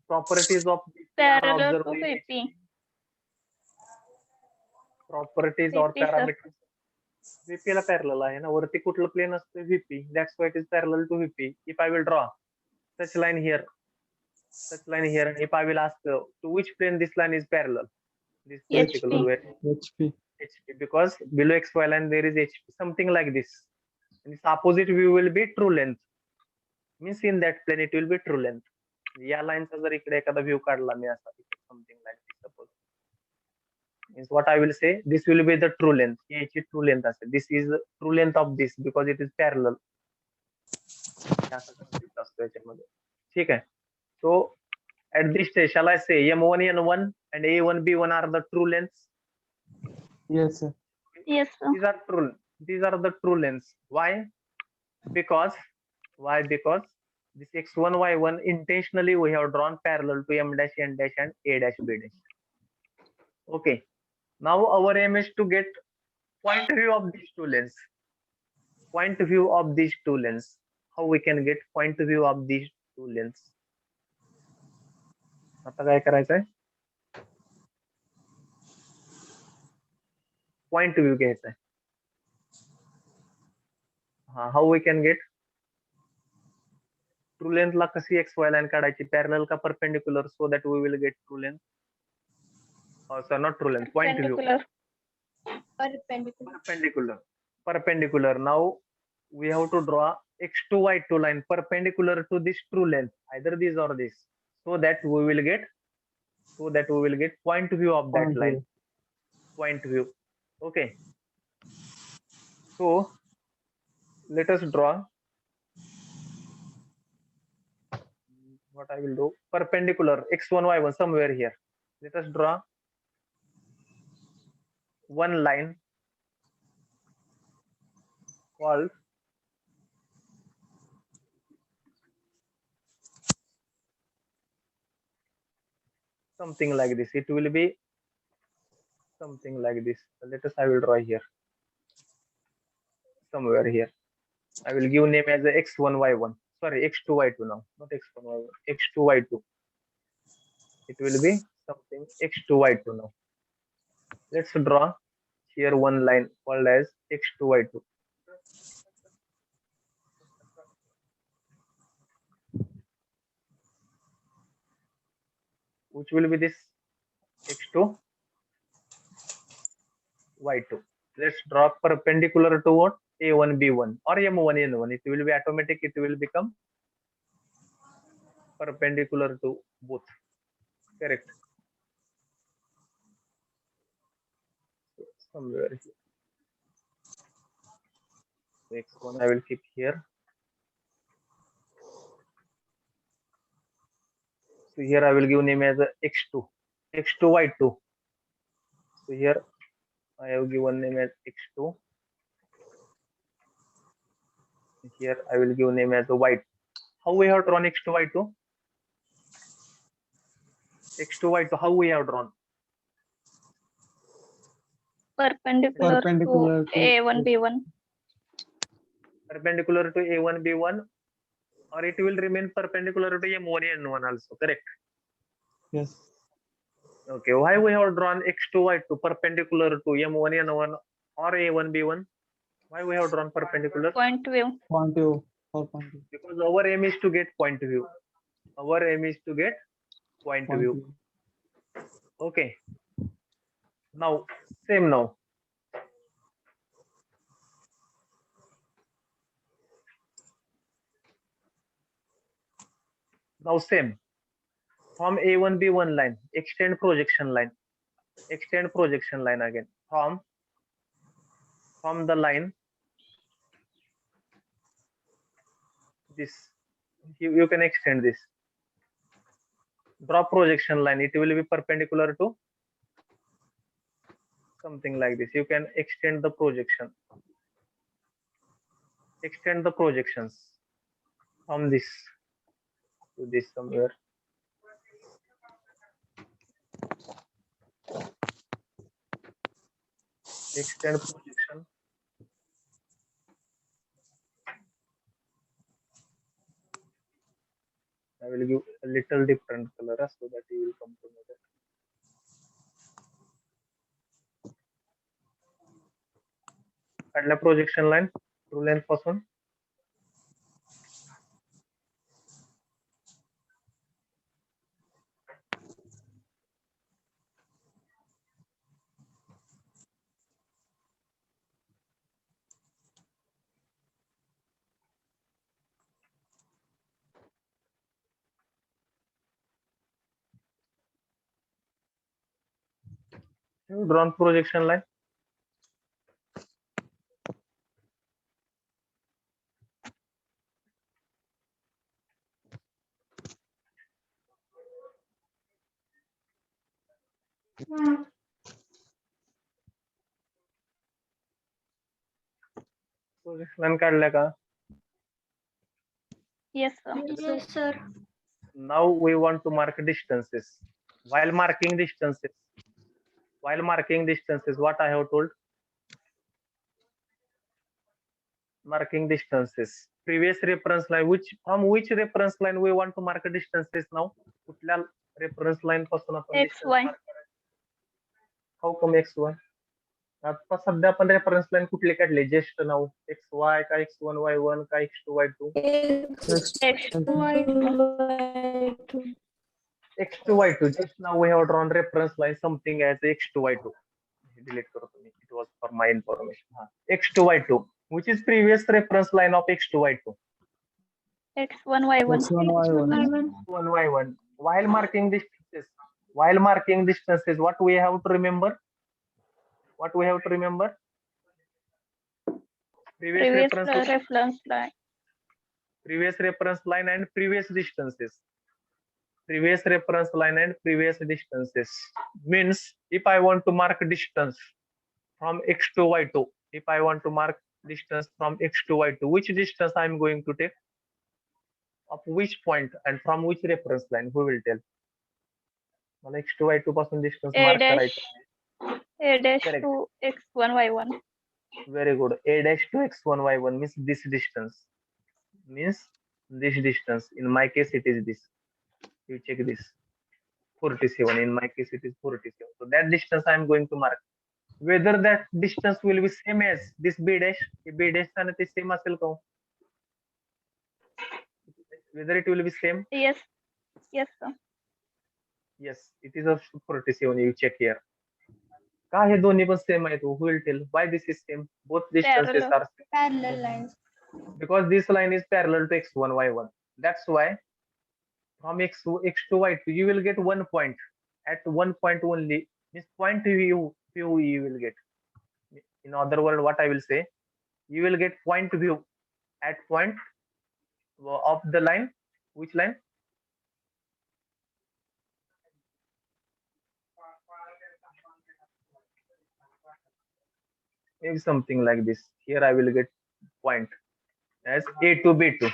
Properties of this are Parallel observed to in VP. properties or VP, sir. parameters. VP La parallel आहे ना, वरती कुठलं plane असतं? VP. That's why it is parallel to VP. If I will draw such line here, and if I will ask to which plane this line is parallel? This particular way. HP. HP, because below xy line there is HP, something like this. And its opposite view will be true length. Means in that plane it will be true length. या लाईनचा जर इकडे एखादा view काढला मी असा something like this suppose, means what I will say, this will be the true length. याची true length असेल. This is the true length of this because it is parallel. असा concept असतो याच्यामध्ये. ठीक आहे. So at this stage shall I say m1 n1 and a1 b1 are the true lengths? Yes, sir. Yes, sir. These are the true lengths. Why? Because this x1 y1 intentionally we have drawn parallel to m dash n dash and a dash b dash. Okay. Now our aim is to get point view of these two lengths. Point view of these two lengths. How we can get point view of these two lengths? आता काय करायचंय? Point view घ्यायचा आहे. How we can get true length ला कशी xy line काढायची? Parallel का perpendicular? So that we will get true length. Sir not true length, point view. Perpendicular. Perpendicular. Now we have to draw x2 y2 line perpendicular to this true length, either this or this, so that we will get point view of that Point line. view. Point view. Okay. So let us draw. What I will do, perpendicular x1 y1 somewhere here. Let us draw one line called something like this. It will be something like this. Let us, I will draw here, somewhere here. I will give name as a x1 y1. Sorry, x2 y2 now, not x1 y1, x2 y2. It will be something x2 y2 now. Let's draw here one line called as x2 y2. Which will be this x2 y2. Let's draw perpendicular to what? A1 b1 or m1 n1. It will be automatic. It will become perpendicular to both. Correct. Somewhere here. Next one I will keep here. So here I will give name as a x2 y2. So here I have given name as x2. Here I will give name as a y2. How we have drawn x2 y2? x2 y2, how we have drawn? Perpendicular Perpendicular to to A1 B1. Perpendicular to a1 b1, or it will remain perpendicular to m1 n1 also. Correct. Yes. Okay, why we have drawn x2 y2 perpendicular to m1 n1 or a1 b1? Why we have drawn perpendicular? Point view. Point view. Or point view. Because our aim is to get point view. Our aim is to get point Point view. view. Okay. Now, same now. Now same. From A1 B1 line, extend projection line. Extend projection line again. From the line, this you can extend this. Draw projection line. It will be perpendicular to something like this. You can extend the projection. Extend the projections from this to this somewhere. Extend projection. I will give a little different color so that you will come to know that. काढला projection line true length पासून. Drawn projection line. Projection line काढल्या का? Yes, sir. Yes, sir. Now we want to mark distances. While marking distances, what I have told? Marking distances. Previous reference line, from which reference line we want to mark distances now? कुठल्या reference line पासून आपण distance XY. mark करायचं? How come XY? आता सध्या आपण reference line कुठली काढली? Just नाव XY का X1 Y1 का X2 Y2? X2 Y2. Just now we have drawn reference line something as X2 Y2. Delete करतो मी. It was for my information. X2 Y2, which is previous reference line of X2 Y2. X1 Y1. X1 Y1. X1 Y1. While marking distances, what we have to remember? Previous Reference line. Previous reference line and previous distances. Previous reference line and previous distances means if I want to mark distance from X to Y2, which distance I am going to take? Of which point and from which reference line? Who will tell? मला X to Y2 पासून distance A mark dash. करायचं. A dash Correct. to x1 y1. Very good. A dash to x1 y1 means this distance. Means this distance. In my case, it is this. You check this. 47. In my case, it is 47. So that distance I am going to mark. Whether that distance will be same as this b dash. B dash and the same असेल का? Whether it will be same? Yes. Yes, sir. Yes, it is also 47. You check here. का हे दोन्ही पण same आहेत? Who will tell? Why this is same? Both distances Parallel. are same. Parallel lines. Because this line is parallel to x1 y1. That's why from x2 y2 you will get 1 point. At 1 point only, this point view you will get. In other words, what I will say, you will get point view at point of the line. Which line? Maybe something like this. Here I will get point as a to b2.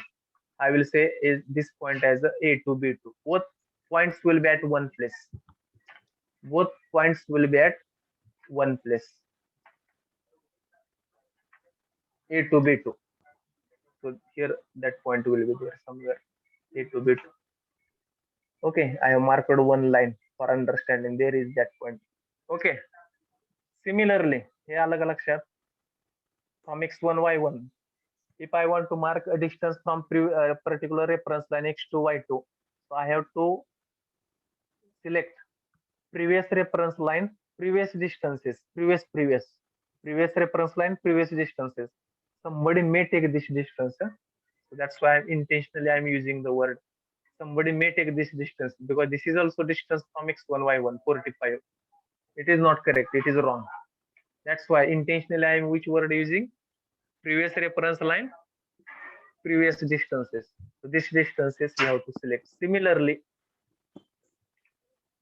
I will say is this point as a to b2. Both points will be at one place. Both points will be at one place. A to b2. So here that point will be there somewhere. A to b2. Okay, I have marked one line for understanding. There is that point. Okay. Similarly, हे अलग अलग लक्षात from x1 y1. If I want to mark a distance from particular reference line x2 y2, so I have to select previous reference line, previous distances, previous reference line, previous distances. Somebody may take this distance, so that's why I'm using the word. Somebody may take this distance because this is also distance from x1 y1 45. It is not correct. It is wrong. That's why intentionally I am which word using? Previous reference line, previous distances. So these distances you have to select. Similarly,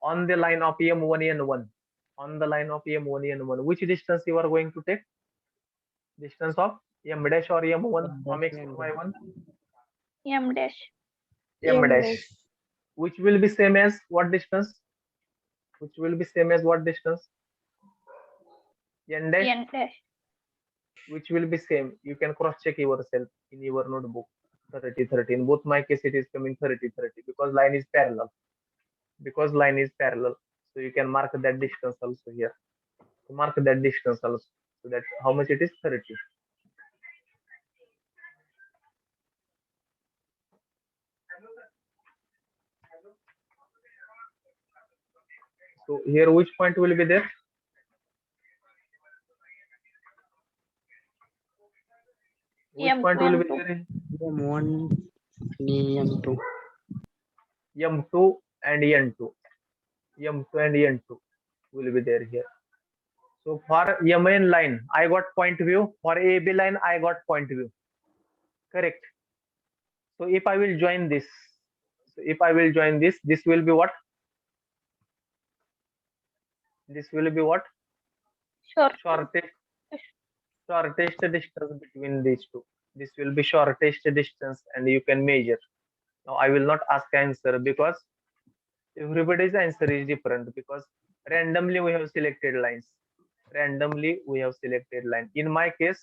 on the line of M1 N1, on the line of M1 N1, which distance you are going to take? Distance of M dash or M1 from x1 y1? M dash. M dash. Which will be same as what distance? Which will be same as what distance? N dash. N dash. Which will be same. You can cross check yourself in your notebook. 30 30. In both my case it is coming 30 30 because line is parallel. Because line is parallel, so you can mark that distance also here. So mark that distance also. So that how much it is? 30. So here which point will be there? Which point will be there? M1 M2. M2 and N2. M2 and N2 will be there here. So for MN line, I got point view. For AB line, I got point view. Correct. So if I will join this, this will be what? This will be what? Shortest distance between these two. This will be shortest distance and you can measure. Now I will not ask answer because everybody's answer is different because randomly we have selected lines. In my case,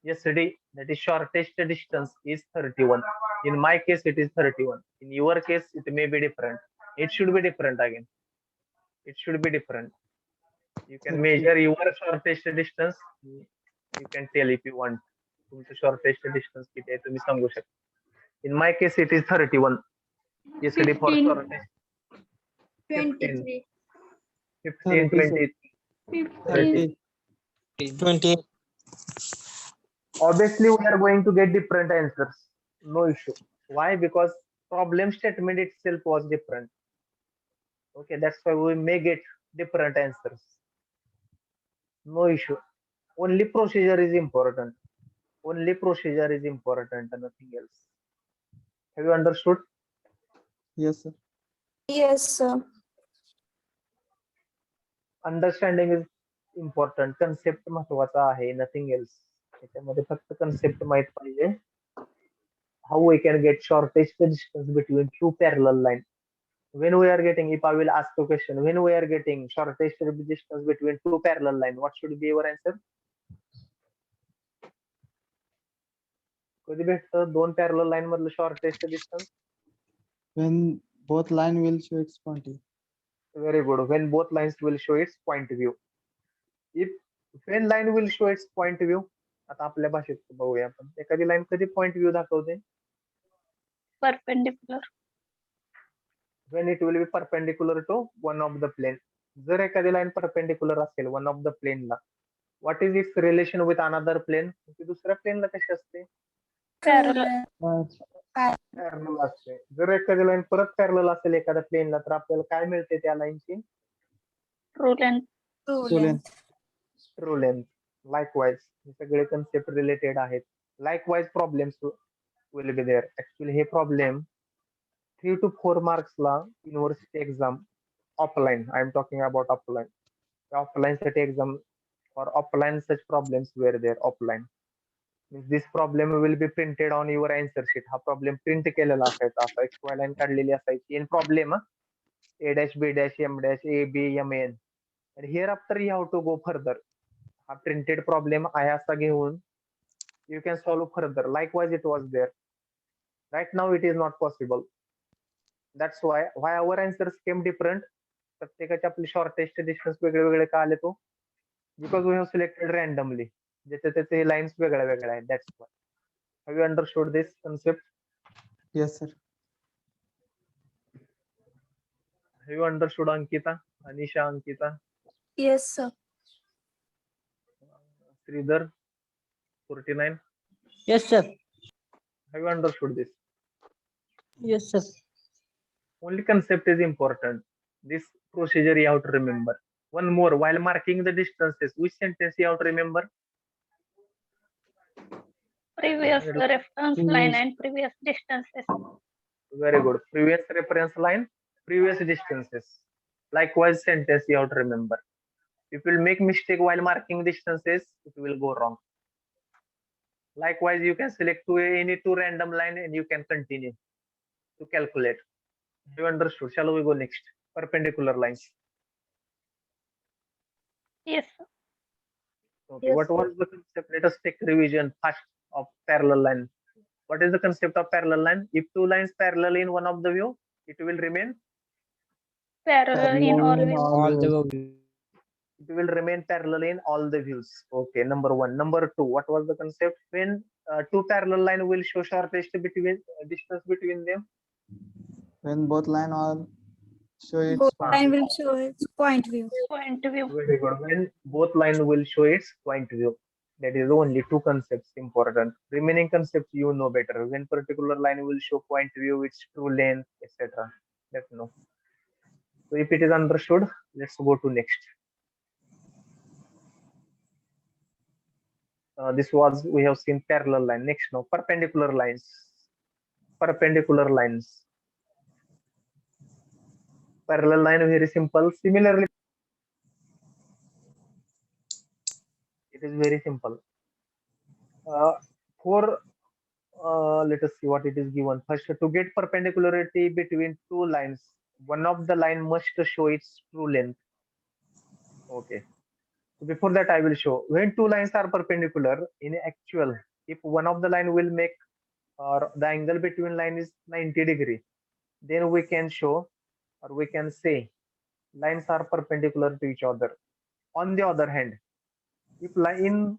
yesterday, that is shortest distance is 31. In my case, it is 31. In your case, it may be different. It should be different again. It should be different. You can measure your shortest distance. You can tell if you want. तुमचं shortest distance किती आहे तुम्ही सांगू शकता. In my case, it is 31. Yesterday for 15. shortest 23. 15, 20, 30. 20. Obviously, we are going to get different answers. No issue. Why? Because problem statement itself was different. Okay, that's why we may get different answers. No issue. Only procedure is important. Only procedure is important and nothing else. Have you understood? Yes, sir. Yes, sir. Understanding is important. Concept महत्वाचा आहे. Nothing else. त्याच्यामध्ये फक्त concept माहित पाहिजे. How we can get shortest distance between two parallel lines. when we are getting, if I will ask a question, when we are getting shortest distance between two parallel line, what should be your answer? कधी भेटतं दोन parallel line मधलं shortest distance? When both line will show its pointing. Very good. When both lines will show its point view. If when line will show its point view, आता आपल्या भाषेत बघूया आपण, एखादी लाईन कधी पॉइंट व्ह्यू दाखवते? Perpendicular. When it will be perpendicular to one of the plane. जर एखादी लाईन परपेंडिक्युलर असेल वन ऑफ द प्लेनला, what is its relation with another plane? ती दुसऱ्या प्लेनला कशी असते? पॅरलल. पॅरलल असते. जर एखादी लाईन परत पॅरलल असेल एखाद्या प्लेनला, तर आपल्याला काय मिळते त्या लाईनची? True length. True length. Likewise हे सगळे कन्सेप्ट रिलेटेड आहेत. Likewise problems will be there. Actually हे प्रॉब्लेम 3 to 4 मार्क्सला university exam offline, I am talking about offline, offline साठी exam for offline such problems were there offline. This problem will be printed on your answer sheet. हा problem print केलेला असायचा, असा X line काढलेली असायची in problem, A dash B dash M dash A B M N. and hereafter you have to go further. हा printed problem आहे असा घेऊन you can solve further. Likewise it was there. Right now it is not possible. That's why our answers came different. प्रत्येकाचे आपले shortest distance वेगळे वेगळे का आले तो? Because we have selected randomly. ज्याचे त्याचे लाईन्स वेगळ्या वेगळ्या आहेत. That's why. Have you understood this concept? Yes, sir. Have you understood, Ankita? Anisha, Ankita? Yes, sir. Sridhar, 49. Yes, sir. Have you understood this? Yes, sir. Only concept is important. This procedure you have to remember. One more, while marking the distances, which sentence you have to remember? Previous reference line and previous distances. Very good. Previous reference line, previous distances. Likewise sentence you have to remember. If you will make mistake while marking distances, it will go wrong. Likewise, you can select any two random line and you can continue to calculate. You understood? Shall we go next? Perpendicular lines. Yes. Okay. Yes, What was the concept? Let us take revision first of parallel line. What is the concept of parallel line? If two lines parallel in one of the view, it will remain. Parallel in all views. All the way. It will remain parallel in all the views. Okay, number one. Number two, what was the concept? When two parallel line will show shortest distance between them? When both line are show its Both point. line will show its point view. Point view. Very good. When both line will show its point view. That is only two concepts important. Remaining concepts you know better. When particular line will show point view, its true length, etc. Let's know. So if it is understood, let's go to next. This was, we have seen parallel line. Next now, perpendicular lines. Perpendicular lines. Parallel line, very simple. Similarly, it is very simple. Let us see what it is given. First, to get perpendicularity between two lines, one of the line must show its true length. Okay. So before that, I will show when two lines are perpendicular in actual, if one of the line will make, or the angle between line is 90 degree, then we can show, or we can say lines are perpendicular to each other. On the other hand, if in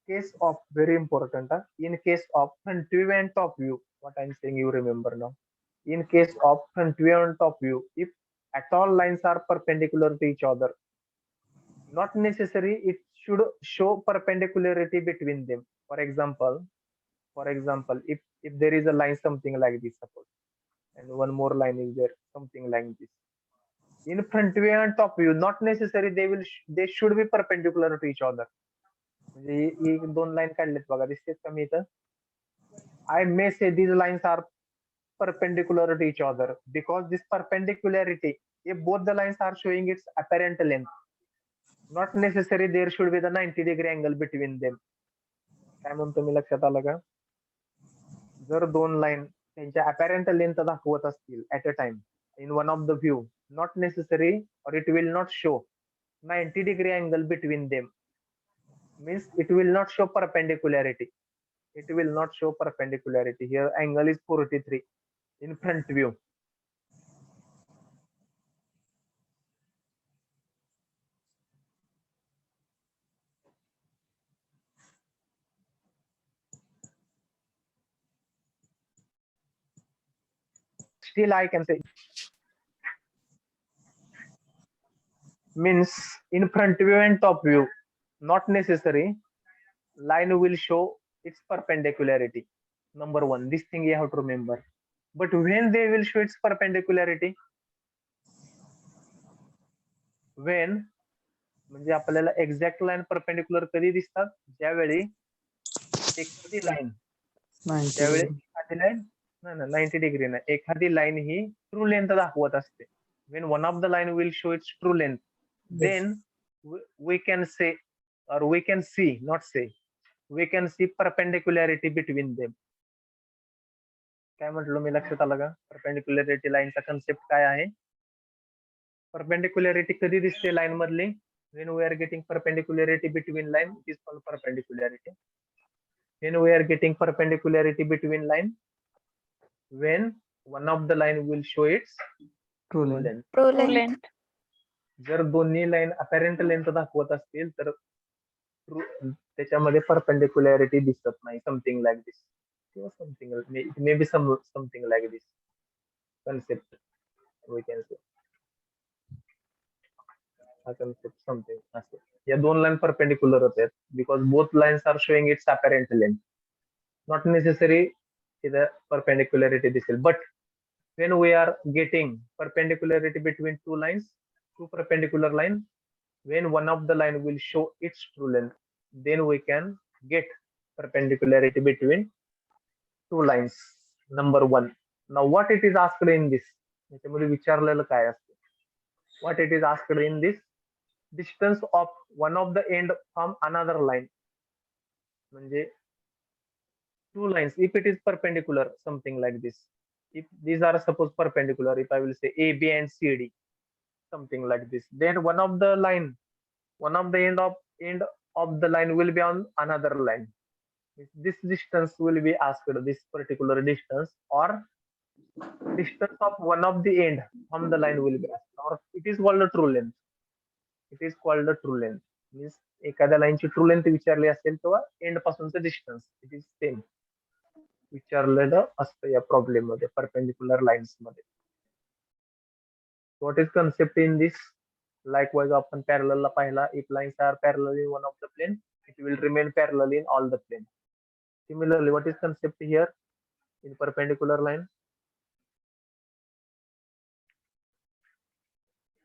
case of, very important, in case of front view and top view, what I'm saying you remember now. In case of front view and top view, if at all lines are perpendicular to each other, not necessary it should show perpendicularity between them. For example, if there is a line something like this, suppose, and one more line is there, something like this. In front view and top view, not necessary they should be perpendicular to each other. म्हणजे दोन line काढलेत बघा, दिसतेत का मी इथं? I may say these lines are perpendicular to each other because this perpendicularity, if both the lines are showing its apparent length, not necessary there should be the 90-degree angle between them. काय म्हणतो मी, लक्षात आलं का? जर दोन line त्यांच्या apparent length दाखवत असतील at a time, in one of the view, not necessary, or it will not show 90-degree angle between them. Means it will not show perpendicularity. It will not show perpendicularity. Here angle is 43 in front view. Still I can say, means in front view and top view, not necessary, line will show its perpendicularity. Number one, this thing you have to remember. But when they will show its perpendicularity, when म्हणजे आपल्याला exact line perpendicular कधी दिसतात, ज्यावेळी एखादी line 90 त्यावेळी degree. एखादी line 90 degree नाही, एखादी लाईन ही ट्रू लेंथ दाखवत असते. when one of the line will show its true length, then we can say, or we can see, not say, we can see perpendicularity between them. काय म्हटलं मी, लक्षात आलं का? परपेंडिक्युलरिटी लाईनचा concept काय आहे? परपेंडिक्युलरिटी कधी दिसते लाईन मधली? when we are getting perpendicularity between line, it is called perpendicularity. when we are getting perpendicularity between line, when one of the line will show its True true length. length. True True length. length. जर दोन्ही line अपॅरेंट length दाखवत असतील तर त्याच्यामध्ये perpendicularity दिसत नाही, something like this किंवा something may be something like this concept we can say. हा कन्सेप्ट समथिंग असं, या दोन लाईन परपेंडिक्युलर होत आहेत because both lines are showing its apparent length. Not necessary इथं परपेंडिक्युलॅरिटी दिसेल, but when we are getting perpendicularity between two perpendicular lines, when one of the line will show its true length, then we can get perpendicularity between two lines. Number one. Now what it is asked in this, याच्यामध्ये विचारलेलं काय असतं? What it is asked in this, distance of one of the end from another line. म्हणजे two lines, if it is perpendicular, something like this. If these are suppose perpendicular, if I will say AB and CD, something like this, then one of the end of the line will be on another line. This distance will be asked, this particular distance, or distance of one of the end from the line will be asked, or it is called the true length. It is called the true length. Means एखाद्या लाईनची true length विचारली असेल तेव्हा end पासूनचं distance it is same विचारलेलं असतं या problem मध्ये, perpendicular lines मध्ये. What is concept in this? Likewise आपण पॅरलल ला पाहिला, if lines are parallel in one of the plane, it will remain parallel in all the plane. Similarly, what is concept here in perpendicular line?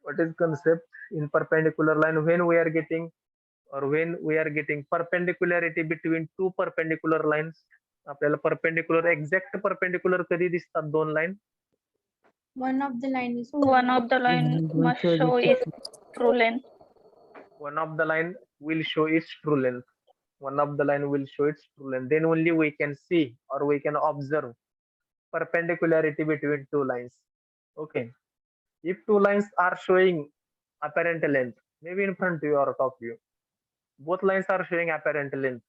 What is concept in perpendicular line when we are getting, or when we are getting perpendicularity between two perpendicular lines? आपल्याला perpendicular, exact perpendicular कधी दिसतात दोन line? One of the line is One of the line must show its true length. One of the line will show its true length. One of the line will show its true length. Then only we can see, or we can observe perpendicularity between two lines. Okay. If two lines are showing apparent length, maybe in front view or top view, both lines are showing apparent length,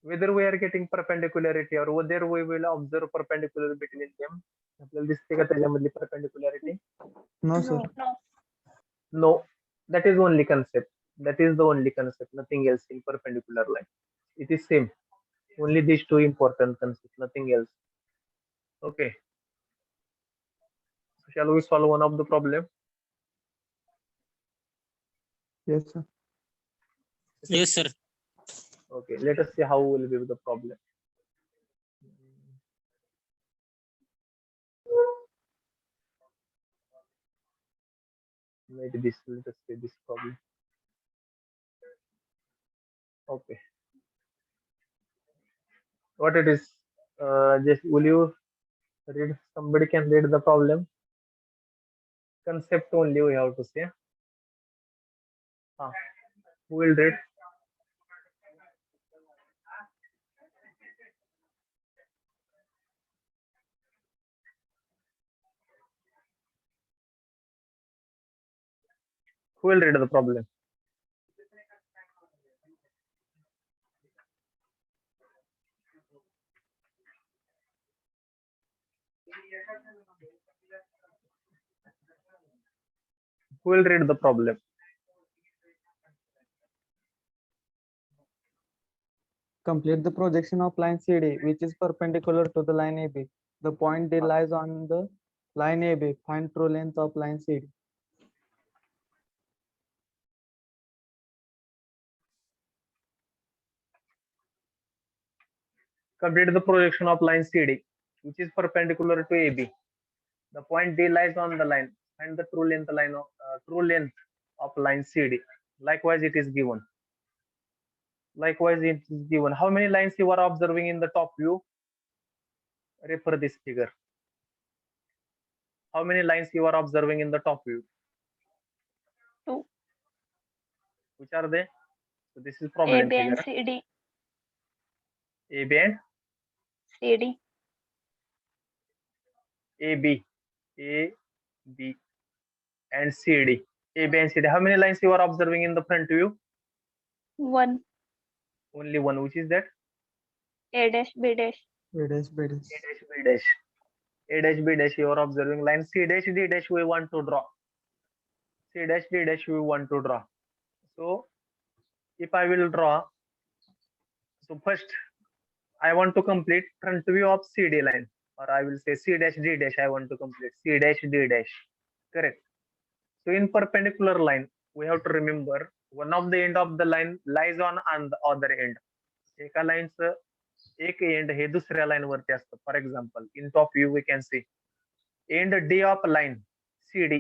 whether we are getting perpendicularity or whether we will observe perpendicular between them, आपल्याला दिसते का त्याच्यामधली perpendicularity? No, sir. No. No, that is only concept. That is the only concept, nothing else in perpendicular line. It is same. Only these two important concepts, nothing else. Okay. So shall we solve one of the problem? Yes, sir. Yes, sir. Okay, let us see how will be the problem. Maybe this, let us see this problem. Okay. What it is? Just will you read? Somebody can read the problem. Concept only we have to say. Who will read? Who will read the problem? Who will read the problem? Complete the projection of line CD, which is perpendicular to the line AB. The point D lies on the line AB. Find true length of line CD. Complete the projection of line CD, which is perpendicular to AB. The point D lies on the line. Find the true length of line CD. Likewise, it is given. Likewise, it is given. How many lines you are observing in the top view? Refer this figure. How many lines you are observing in the top view? 2. Which are they? So this is problem AB and figure. CD. AB and CD. AB, AB and CD. AB and CD. How many lines you are observing in the front view? 1. Only one. Which is that? A dash B dash. B dash, B dash. A dash B dash. A dash B dash. You are observing line. C dash D dash. We want to draw. C dash D dash. We want to draw. So if I will draw, so first I want to complete front view of CD line, or I will say C dash D dash. I want to complete C dash D dash. Correct. So in perpendicular line, we have to remember one of the end of the line lies on the other end. एका लाईनचं एक and हे दुसऱ्या line वरती असतं. For example in top view we can see end D of line CD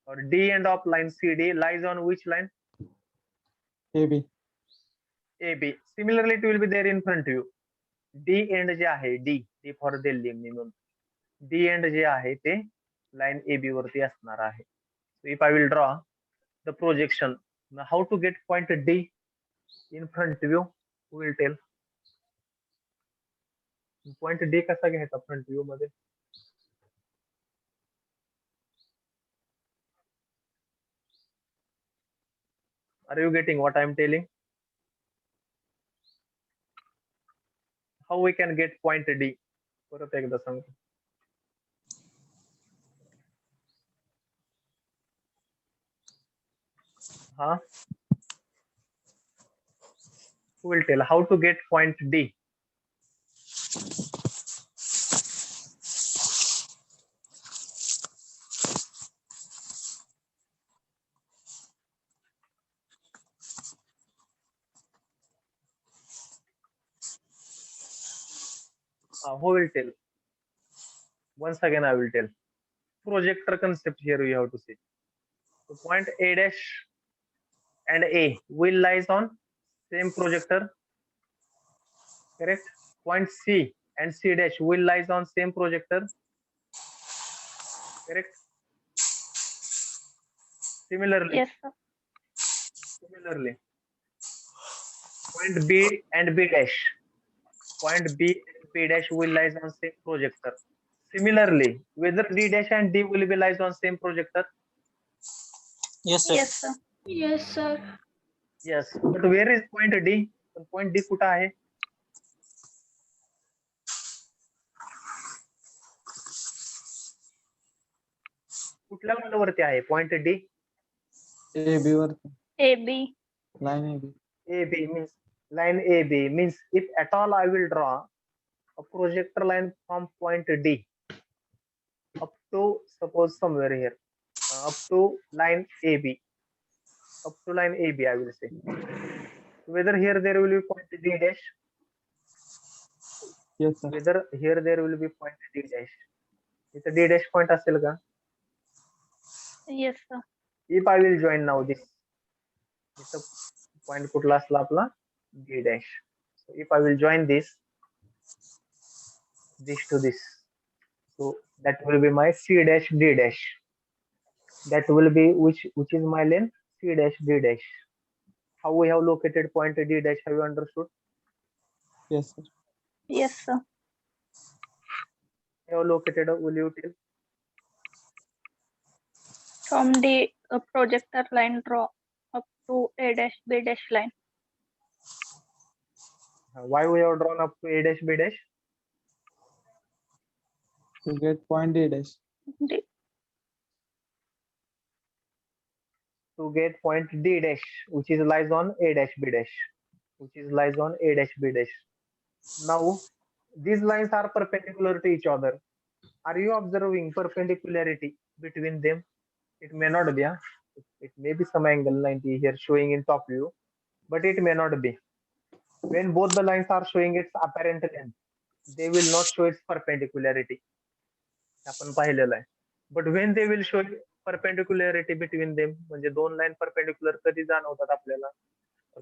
or D end of line CD lies on which line? AB. AB. Similarly, it will be there in front view. D end जे आहे D for Delhi म्हणून D end जे आहे ते line AB वरती असणार आहे. So if I will draw the projection, now how to get point D in front view? Who will tell? Point D कसा घ्यायचा front view मध्ये? Are you getting what I am telling? How we can get point D? परत एकदा सांगतो. Huh? Who will tell how to get point D? Who will tell? Once again, I will tell. Projector concept here we have to see. So point A dash and A will lies on same projector. Correct. Point C and C dash will lies on same projector. Correct. Similarly, Yes, sir. similarly, point B and B dash. Point B and B dash will lies on same projector. Similarly, whether D dash and D will be lies on same projector. Yes, sir. Yes, sir. Yes, sir. Yes, but where is point D? Point D कुठं आहे? कुठल्या लाईनवरती आहे point D? AB वरती. AB. Line AB. AB means line AB means if at all I will draw a projector line from point D up to suppose somewhere here up to line AB, up to line AB I will say. Whether here there will be point D dash, Yes, sir. whether here there will be point D dash. इथं D dash point असेल का? Yes, sir. If I will join now this, इथं point कुठला असला आपला D dash. So if I will join this to this, so that will be my C dash D dash. That will be which is my length C dash D dash. How we have located point D dash? Have you understood? Yes, sir. Yes, sir. Have located? Will you tell? From a projector line draw up to A dash B dash line. Why we have drawn up to A dash B dash? To get point D dash. D. To get point D dash, which is lies on A dash B dash, which is lies on A dash B dash. Now, these lines are perpendicular to each other. Are you observing perpendicularity between them? It may not be. It may be some angle 90 here showing in top view, but it may not be. When both the lines are showing its apparent length, they will not show its perpendicularity. आपण पाहिलेलं आहे. But when they will show perpendicularity between them, म्हणजे दोन line perpendicular कधी जाणवतात आपल्याला,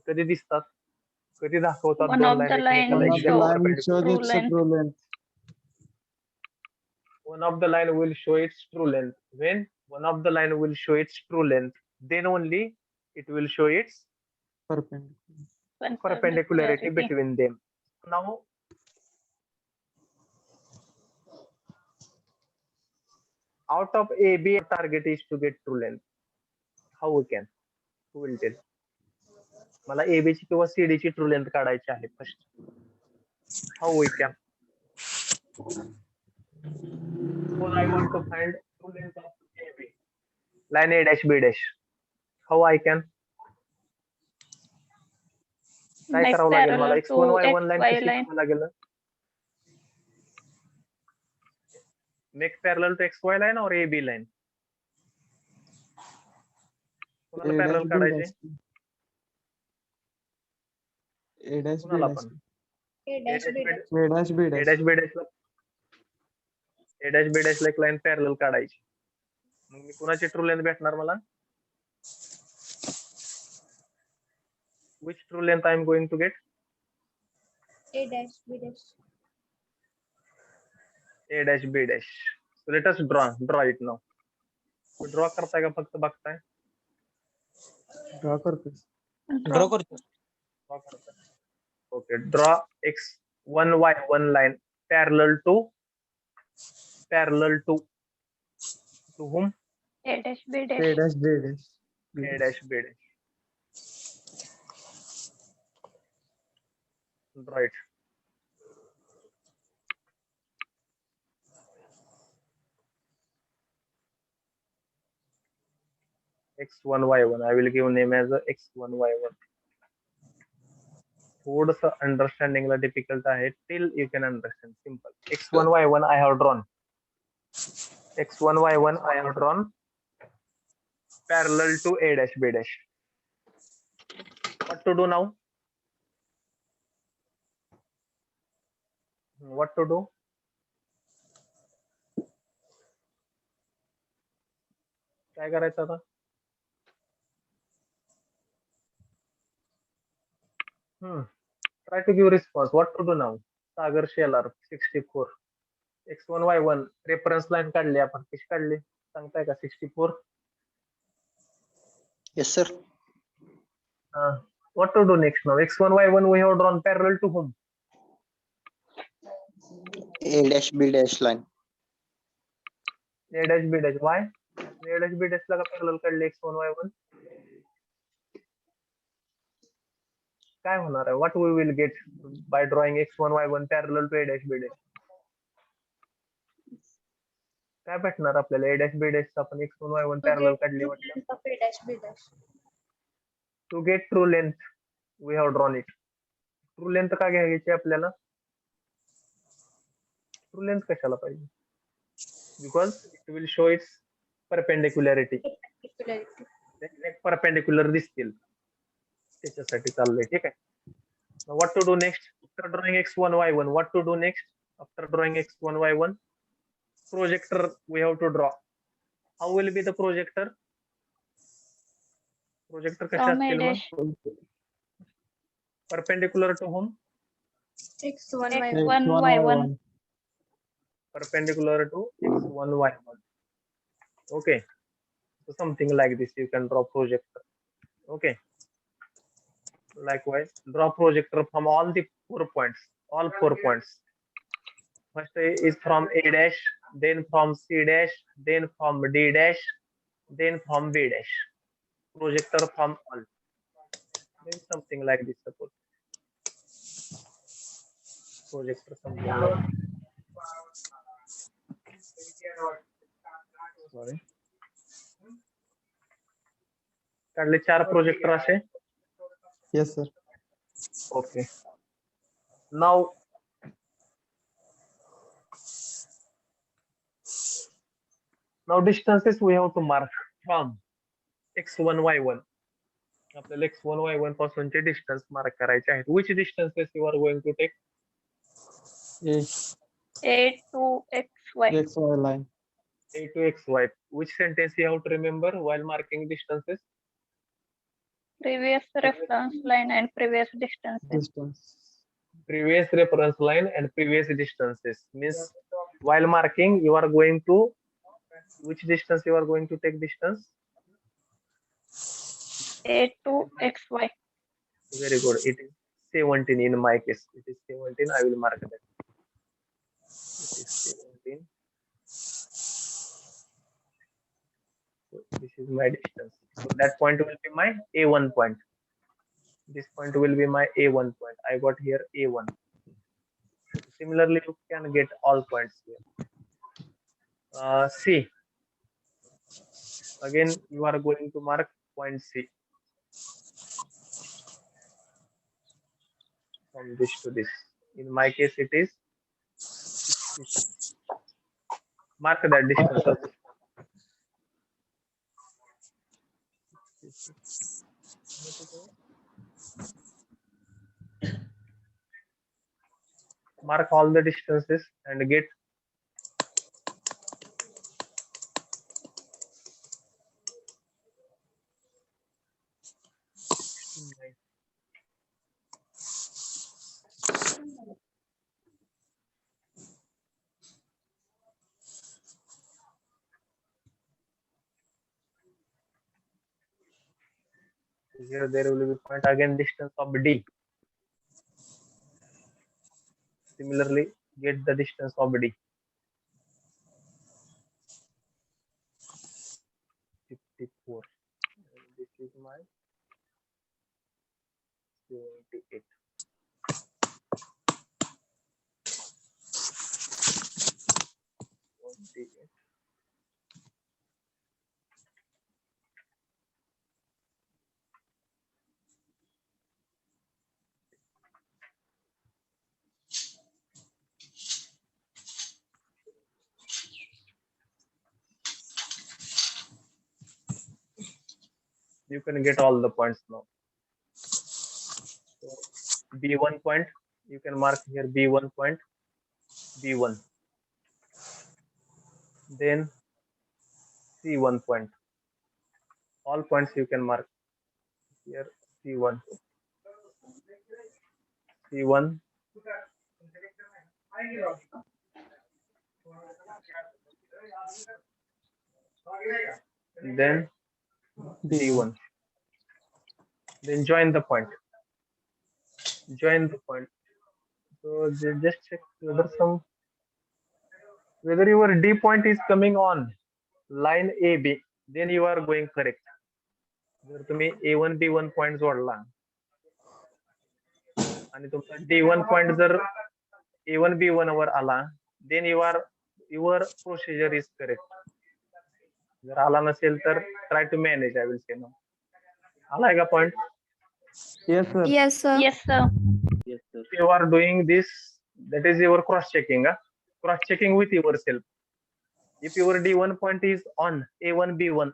कधी दिसतात, कधी दाखवतात One दोन of the लाईन line एकमेकाला will One of the show line will show true its length. true length. One of the line will show its true length. When one of the line will show its true length, then only it will show its Perpendicular. perpendicularity between them. Now, out of AB, target is to get true length. How we can? Who will tell? मला AB ची किंवा CD ची true length काढायची आहे first. How we can? Suppose I want to find true length of AB. Line A dash B dash. How I can? काय Like करावं लागेल मला? parallel X1 to Y1 line XY कशी line. करावं लागेल? Make parallel to XY line or AB line? कोणाला A dash parallel B काढायचे? dash. A dash B कोणाला dash. पण? A dash B dash. A dash B A dash. dash B dash La A dash B dash ला एक line parallel काढायची. मग मी कुणाची true length भेटणार मला? Which true length I am going to get? A dash B dash. A dash B dash. So let us draw it now. Draw करताय का फक्त बघताय? Draw करतोय. ड्रॉ करतो. Draw करताय. Okay, draw X1 Y1 line parallel to whom? A dash B A dash. dash B dash. A dash B dash. Draw it. X1 Y1. I will give name as a X1 Y1. थोडस अंडरस्टँडिंगला difficult आहे. Till you can understand. Simple. X1 Y1 I have drawn. X1 Y1 I have drawn parallel to A dash B dash. What to do now? What to do? काय करायचं आता? Try to give response. What to do now? Sagar Shelar 64. X1 Y1 reference line काढली आपण. कशी काढली? सांगताय का? 64. Yes, sir. What to do next now? X1 Y1 we have drawn parallel to whom? A dash B dash line. A dash B dash. Why? A dash B dash ला का parallel काढली X1 Y1? काय होणार आहे? What we will get by drawing X1 Y1 parallel to A dash B dash? काय भेटणार आपल्याला? A dash B dash आपण X1 Y1 parallel काढली म्हटलं. Of A dash B dash. To get true length we have drawn it. True length का घ्यायची आपल्याला? True length कशाला पाहिजे? Because it will show its perpendicularity. Perpendicular दिसतील. त्याच्यासाठी चाललंय. ठीक आहे. Now what to do next? After drawing X1 Y1, what to do next? After drawing X1 Y1, projector we have to draw. How will be the projector? Projector कशा From A असतील dash. Mug? Perpendicular to whom? X1 Y1. X1 Y1. Perpendicular to X1 Y1. Okay. So something like this you can draw projector. Okay. Likewise, draw projector from all the 4 points. All 4 points. First is from A dash, then from C dash, then from D dash, then from B dash, projector from all, then something like this. Suppose projector something like sorry. काढले 4 projector असे. Yes, sir. Okay. Now distances we have to mark from x1 y1. आपल्याला x1 y1 पासूनचे distance mark करायचे आहेत. Which distances you are going to take? A A to XY. XY line. A to xy. Which sentence you have to remember while marking distances? Previous reference line and previous distances. Distance. Previous reference line and previous distances means while marking you are going to which distance you are going to take distance. A to XY. Very good. It is 17 in my case. It is 17. I will mark that. It is 17. So this is my distance. So that point will be my A1 point. This point will be my A1 point. I got here A1. Similarly, you can get all points here. C. Again, you are going to mark point C. From this to this. In my case, it is mark that distance. Also. Mark all the distances and get here there will be point again distance of D. Similarly, get the distance of D. 54. This is my 78. You can get all the points now. So B1 point, you can mark here B1 point, B1. Then C1 point. All points you can mark here C1. C1. Then D1. Then join the point. Join the point. So just check whether your D point is coming on line AB, then you are going correct. जर तुम्ही A1 B1 point जोडला आणि तुमचा D1 point जर A1 B1 वर आला, then your procedure is correct. जर आला नसेल तर try to manage, I will say now. आलाय का point? Yes, sir. Yes, sir. Yes, sir. Yes, sir. If you are doing this, that is your cross checking. Cross checking with yourself. If your D1 point is on A1 B1,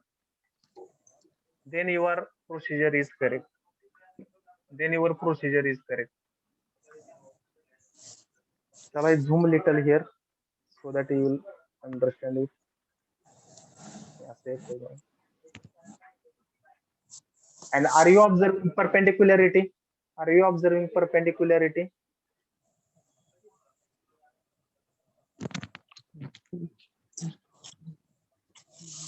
then your procedure is correct. Then your procedure is correct. Shall I zoom little here so that you will understand it? And are you observing perpendicularity? Are you observing perpendicularity?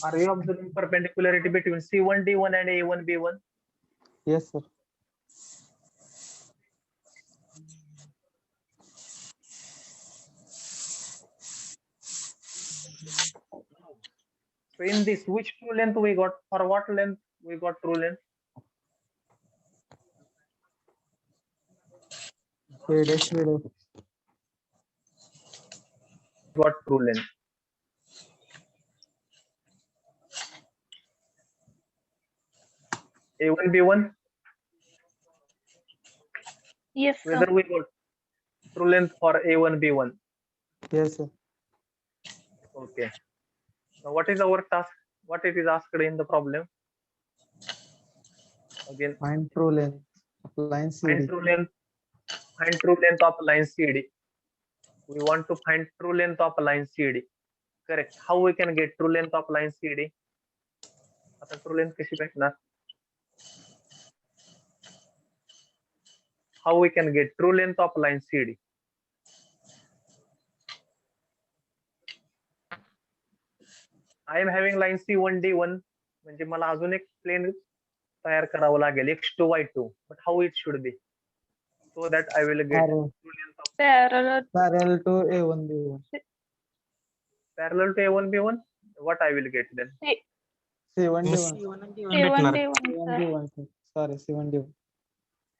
Are you observing perpendicularity between C1 D1 and A1 B1? Yes, sir. So in this, which true length we got? For what length we got true length? A dash B dash. Got true length. A1 B1. Yes, sir. Whether we got true length for A1 B1. Yes, sir. Okay. Now what is our task? What it is asked in the problem? Again, Find true length of line find CD. true length. Find true length of line CD. We want to find true length of line CD. Correct. How we can get true length of line CD? आता true length कशी भेटणार? How we can get true length of line CD? I am having line C1D1. म्हणजे मला अजून एक plane तयार करावं लागेल X2 Y2. But how it should be? So that I will get Parallel. true length of Parallel. Parallel to A1 B1. parallel to A1 B1. What I will get then? C1 D1. C1 D1, C1 sir. D1. Sorry, C1 D1.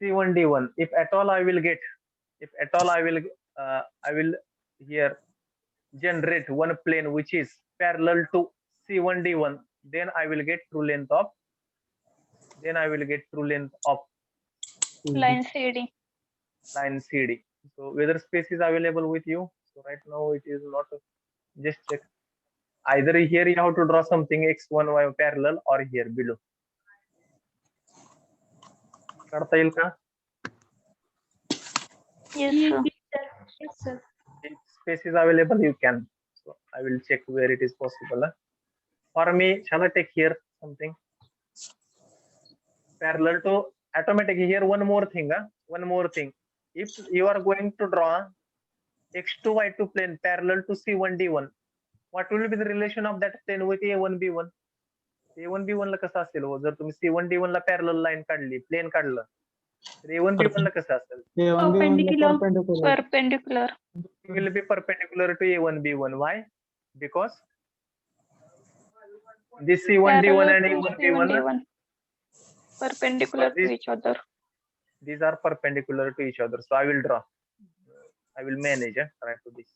C1D1. If at all I will get, if at all I will here generate one plane which is parallel to C1D1, then I will get true length of. Then I will get true length of Line CD. line CD. So whether space is available with you. So right now it is not. Just check. Either here you have to draw something x1 y parallel or here below. करता येईल का? Yes, sir. Yes, sir. If space is available, you can. So I will check where it is possible. For me, shall I take here something parallel to automatic? Here one more thing. One more thing. If you are going to draw x2 y2 plane parallel to c1 d1, what will be the relation of that plane with a1 b1? a1 b1 ला कसं असेल हो? जर तुम्ही c1 d1 ला parallel line काढली, plane काढलं, तर a1 b1 ला कसं असेल? A1 B1 Perpendicular. perpendicular. Perpendicular. It will be perpendicular to a1 b1. Why? Because this c1 d1 Parallel and to a1 C1 b1, D1. Perpendicular to this- each other. these are perpendicular to each other. So I will draw. I will manage. Try to this.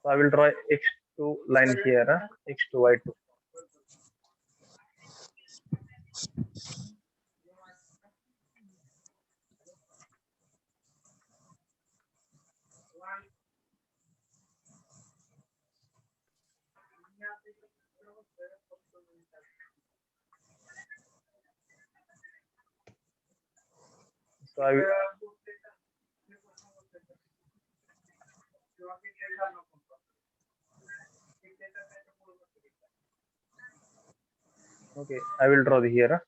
So I will draw x2 line here. X2 y2. So I will. Okay, I will draw the here.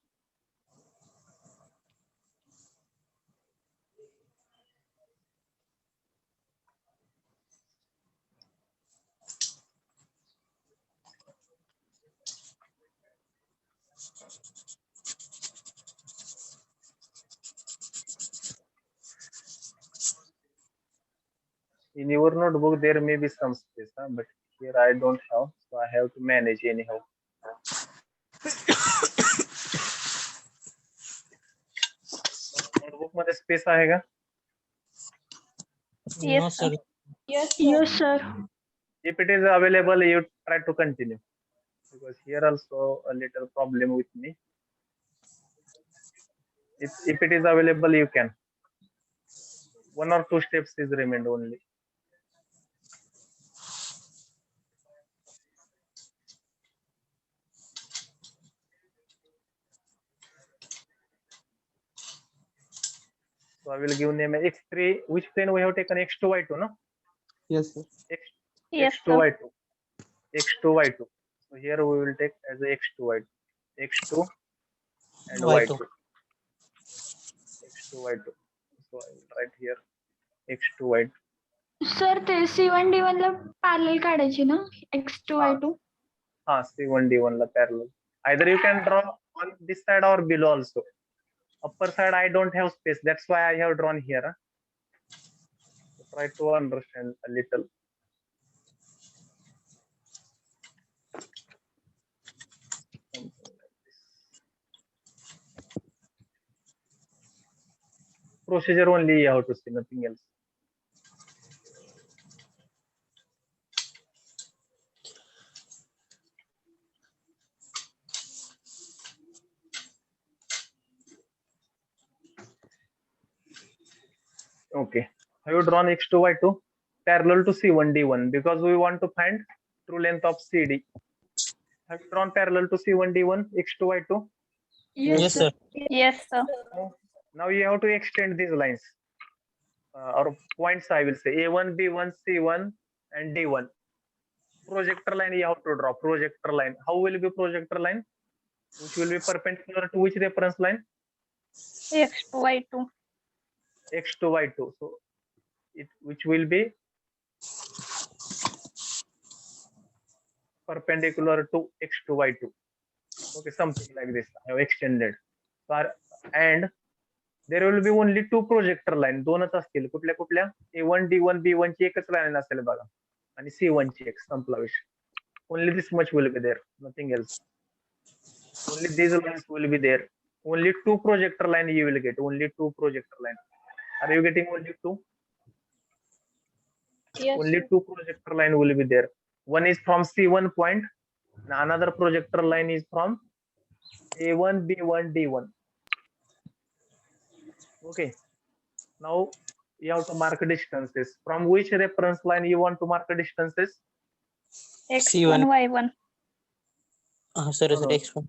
In your notebook, there may be some space, but here I don't have, so I have to manage anyhow. Notebook मध्ये space आहे का? Yes, No, sir. sir. Yes, Yes, sir. If it is available, you try to continue. Because here also a little problem with me. If it is available, you can. One or two steps is remained only. So I will give name x3. Which plane we have taken? X2 y2, no? Yes, sir. Yes, X2 sir. y2. X2 y2. So here we will take as a x2 y2. X2 and Y2. y2. X2 y2. So I will write here x2 y2. Sir ते C1D1 ला parallel काढायची ना X2 हा. Y2. C1 D1 la parallel. Either you can draw on this side or below also. Upper side I don't have space, that's why I have drawn here. So try to understand a little. Something like this. Procedure only you have to see, nothing else. Okay, have you drawn X2 Y2 parallel to C1 D1 because we want to find true length of CD. Have you drawn parallel to C1 D1 X2 Y2? Yes, sir. Yes, sir. Now you have to extend these lines or points. I will say A1, B1, C1, and D1. Projector line you have to draw. Projector line. How will be projector line? Which will be perpendicular to which reference line? X2 Y2. X2 Y2. So which will be perpendicular to X2 Y2. Okay, something like this. I have extended. And there will be only two projector line. दोनच असतील. कुठल्या कुठल्या? A1, D1, B1 ची एकच line असेल बघा. आणि C1 ची एक, संपला विषय. Only this much will be there. Nothing else. Only these lines will be there. Only two projector line you will get. Only two projector line. Are you getting only two? Yes, Only sir. two projector line will be there. One is from C1 point. And another projector line is from A1, B1, D1. Okay. Now you have to mark distances. From which reference line you want to mark distances? X1 Y1. Sir, No, sir, no. X1.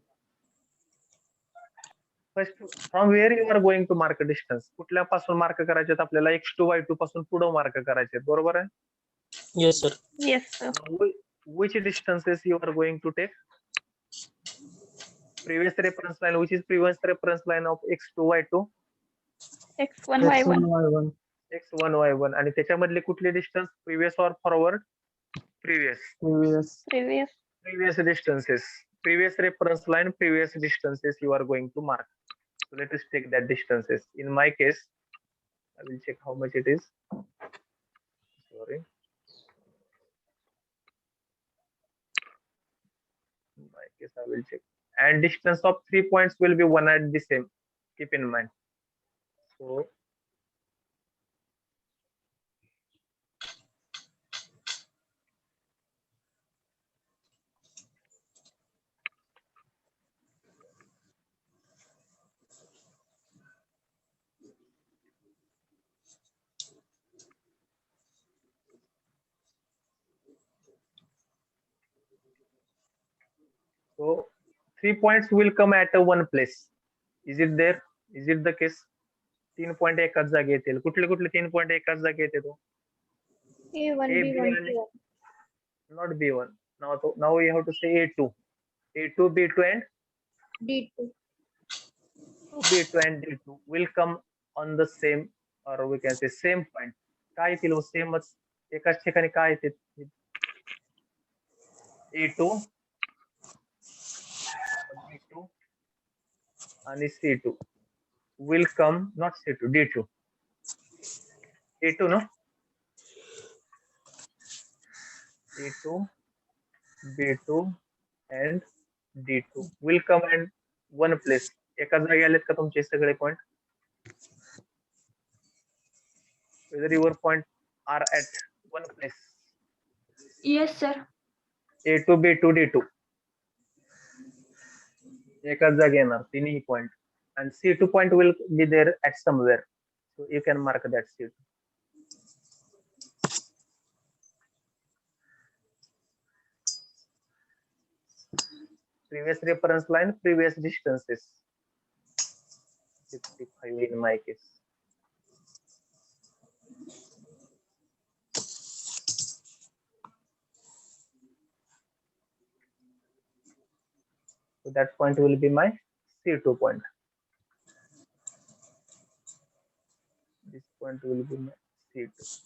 First, from where you are going to mark distance? कुठल्यापासून mark करायचे आहेत आपल्याला? X2 Y2 पासून पुढे mark करायचे आहेत, बरोबर आहे? Yes, sir. Yes, sir. Which distances you are going to take? Previous reference line, which is previous reference line of X2 Y2? X1 Y1. Y1. X1 Y1. आणि त्याच्यामधले कुठले डिस्टन्स? प्रिव्हियस और forward? Previous. Previous. Previous distances. Previous reference line, previous distances you are going to mark. So let us take that distances. In my case, I will check how much it is. Sorry. In my case, I will check. And distance of 3 points will be one at the same. Keep in mind. So So 3 points will come at one place. Is it there? Is it the case? 3 point एकाच जागी येतील. कुठले कुठले 3 point एकाच जागी येते तो? A1, A, B1, B1, C1. not B1. Now you have to say A2. A2, B2 and D2. B2 and D2 will come on the same, or we can say same point. काय येतील हो? सेमच एकाच ठिकाणी काय येते? A2, B2 आणि C2 will come, not C2, D2. A2 no? A2, B2 and D2 will come at one place. एकाच जागी आलेत का तुमचे सगळे point? Whether your points are at one place. Yes, sir. A2, B2, D2 एकाच जागी येणार तिन्ही point. And C2 point will be there at somewhere. So you can mark that C2. Previous reference line, previous distances. 65 in my case. So that point will be my C2 point. This point will be my C2.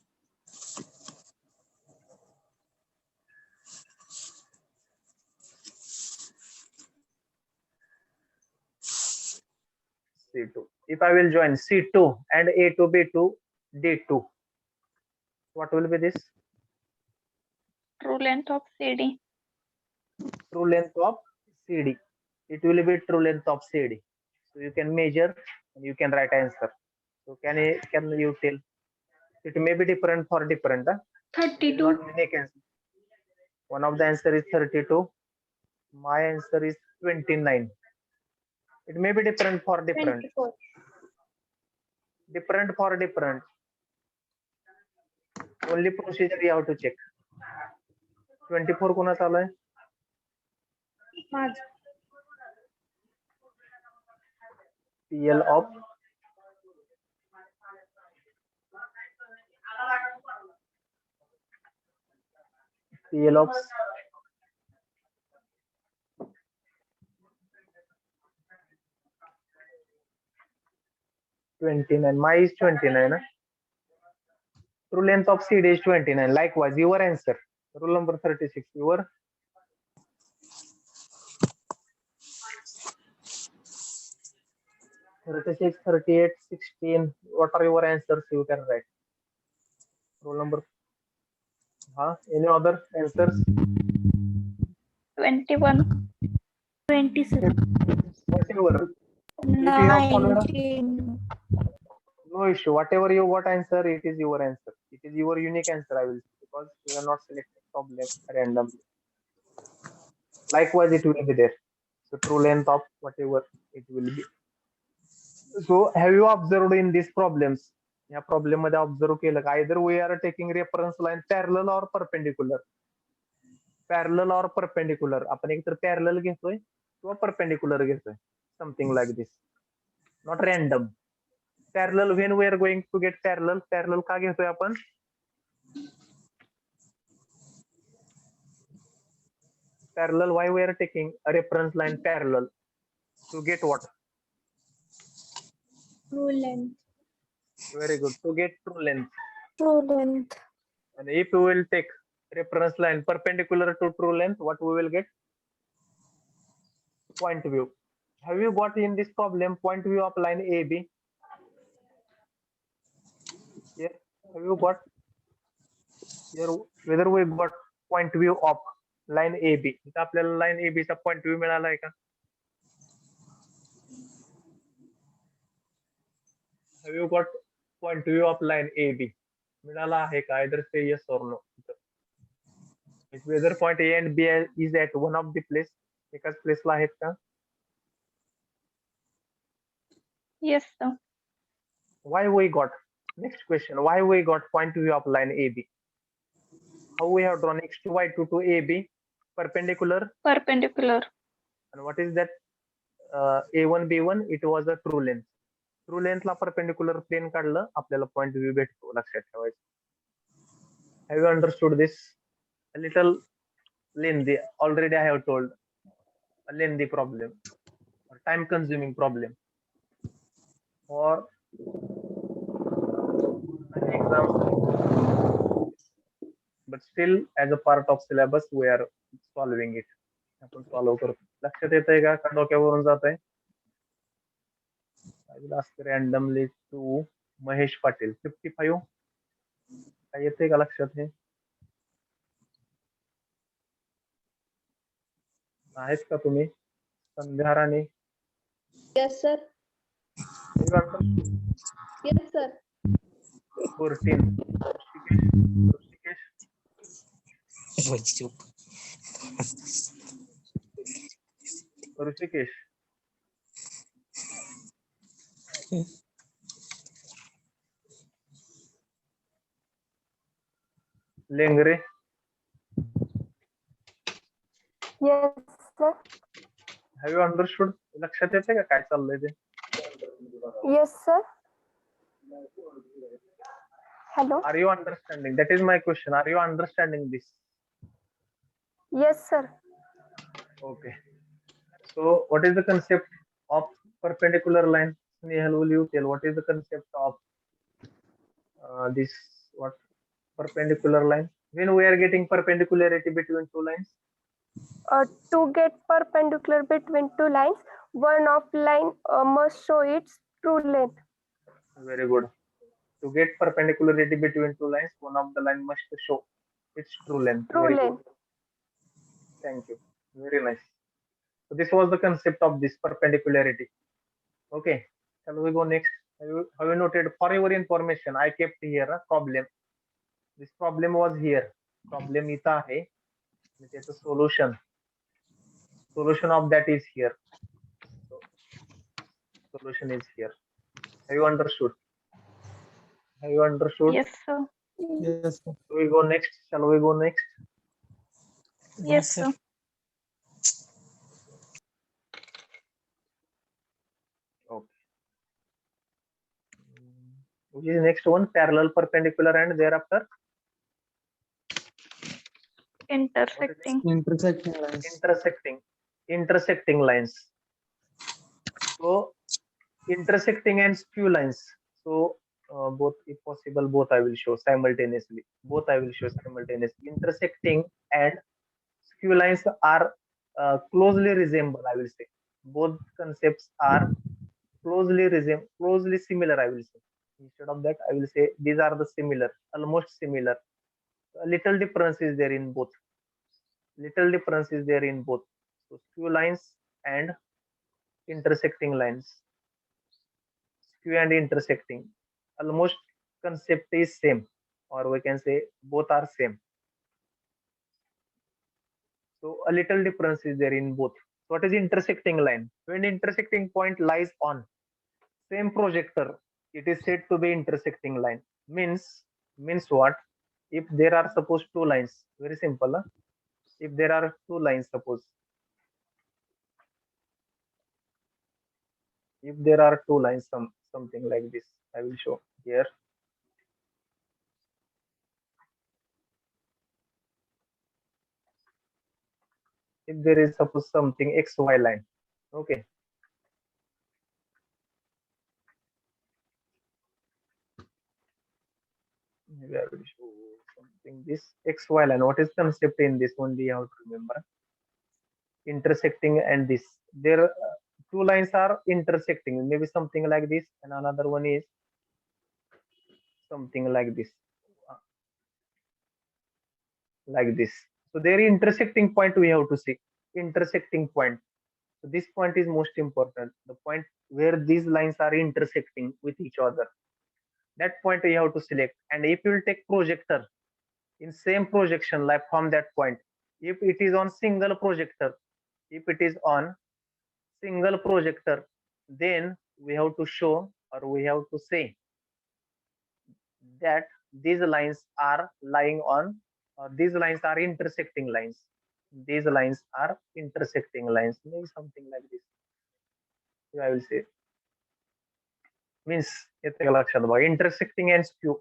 C2. If I will join C2 and A2, B2, D2, what will be this? True length of CD. True length of CD. It will be true length of CD. So you can measure and you can write answer. So can you tell? It may be different for different. It will 32. not make answer. One of the answer is 32. My answer is 29. It may be different for different. 24. Different for different. Only procedure you have to check. 24 कोणाचा आलाय? माझं. PL of PL of 29. My is 29. Huh? True length of CD is 29. Likewise, your answer. Rule number 36. Your 36, 38, 16. What are your answers? You can write. Rule number. Any other answers? 21. 27. Whatever. If you have followed up, 19. no issue. Whatever you got answer, it is your answer. It is your unique answer, I will say, because you are not selecting problem randomly. Likewise, it will be there. So true length of whatever it will be. So have you observed in these problems? या problem मध्ये observe केलं का either we are taking reference line parallel or perpendicular. Parallel or perpendicular आपण एकतर parallel घेतोय किंवा perpendicular घेतोय. Something like this. Not random. Parallel when we are going to get parallel. Parallel का घेतोय आपण? Parallel, why we are taking a reference line parallel? To get what? True length. Very good. To get true length. True length. And if we will take reference line perpendicular to true length, what we will get? Point view. Have you got in this problem point view of line AB? Yes. Have you got? Here, whether we got point view of line AB. इथं आपल्याला line AB चा point view मिळालाय का? Have you got point view of line AB? मिळाला आहे का? Either say yes or no. If whether point A and B is at one of the place, एकाच place ला आहेत का? Yes, sir. Why we got? Next question. Why we got point view of line AB? How we have drawn x2y2 to AB perpendicular? Perpendicular. And what is that? A1 B1. It was a true length. True length La perpendicular plane काढलं आपल्याला point view भेटतो. लक्षात ठेवायचं. Have you understood this? A little lengthy. Already I have told. A lengthy problem. Or time consuming problem. Or an exam. But still, as a part of syllabus, we are solving it. आपण solve करतो. लक्षात येतंय का? का डोक्यावरून जात आहे? I will ask randomly to Mahesh Patil 55. काय येतंय का लक्षात हे? आहेत का तुम्ही? Sandhya Rane. Yes, sir. Yes, sir. 14. Rishikesh. Lengare. Yes, sir. Have you understood? लक्षात येते का काय चाललंय ते? Yes, sir. Hello. Are you understanding? That is my question. Are you understanding this? Yes, sir. Okay. So what is the concept of perpendicular line? Snehal, will you tell what is the concept of this what perpendicular line? When we are getting perpendicularity between two lines? To get perpendicular between two lines, one of line must show its true length. Very good. To get perpendicularity between two lines, one of the line must show its true length. True Very good. length. Thank you. Very nice. So this was the concept of this perpendicularity. Okay. Shall we go next? Have you noted? For your information, I kept here a problem. This problem was here. Problem इथं आहे. आणि त्याचं solution. Solution of that is here. So, solution is here. Have you understood? Have you understood? Yes, sir. Yes, sir. Shall we go next? Shall we go next? Yes, sir. Okay. Which is next one? Parallel, perpendicular, and thereafter Intersecting. Intersecting lines. intersecting lines. So intersecting and skew lines. So both, if possible, both I will show simultaneously. Both I will show simultaneously. Intersecting and skew lines are closely resemble, I will say. Both concepts are closely similar, I will say. Instead of that, I will say these are the similar, almost similar. A little difference is there in both. Little difference is there in both. So skew lines and intersecting lines. Skew and intersecting. Almost concept is same, or we can say both are same. So a little difference is there in both. So what is intersecting line? When intersecting point lies on same projector, it is said to be intersecting line. Means what? If there are suppose two lines, very simple. Huh? If there are two lines, suppose if there are two lines, something like this, I will show here. If there is suppose something xy line, okay. Maybe I will show something this xy line. What is concept in this one? We have to remember intersecting and this. There two lines are intersecting. Maybe something like this, and another one is something like this, like this. So their intersecting point we have to see. Intersecting point. So this point is most important. The point where these lines are intersecting with each other. That point we have to select. And if you will take projector in same projection like from that point, if it is on single projector, if it is on single projector, then we have to show, or we have to say that these lines are lying on, or these lines are intersecting lines. These lines are intersecting lines. Maybe something like this. I will say. Means येते का लक्षात बघा, intersecting and skew.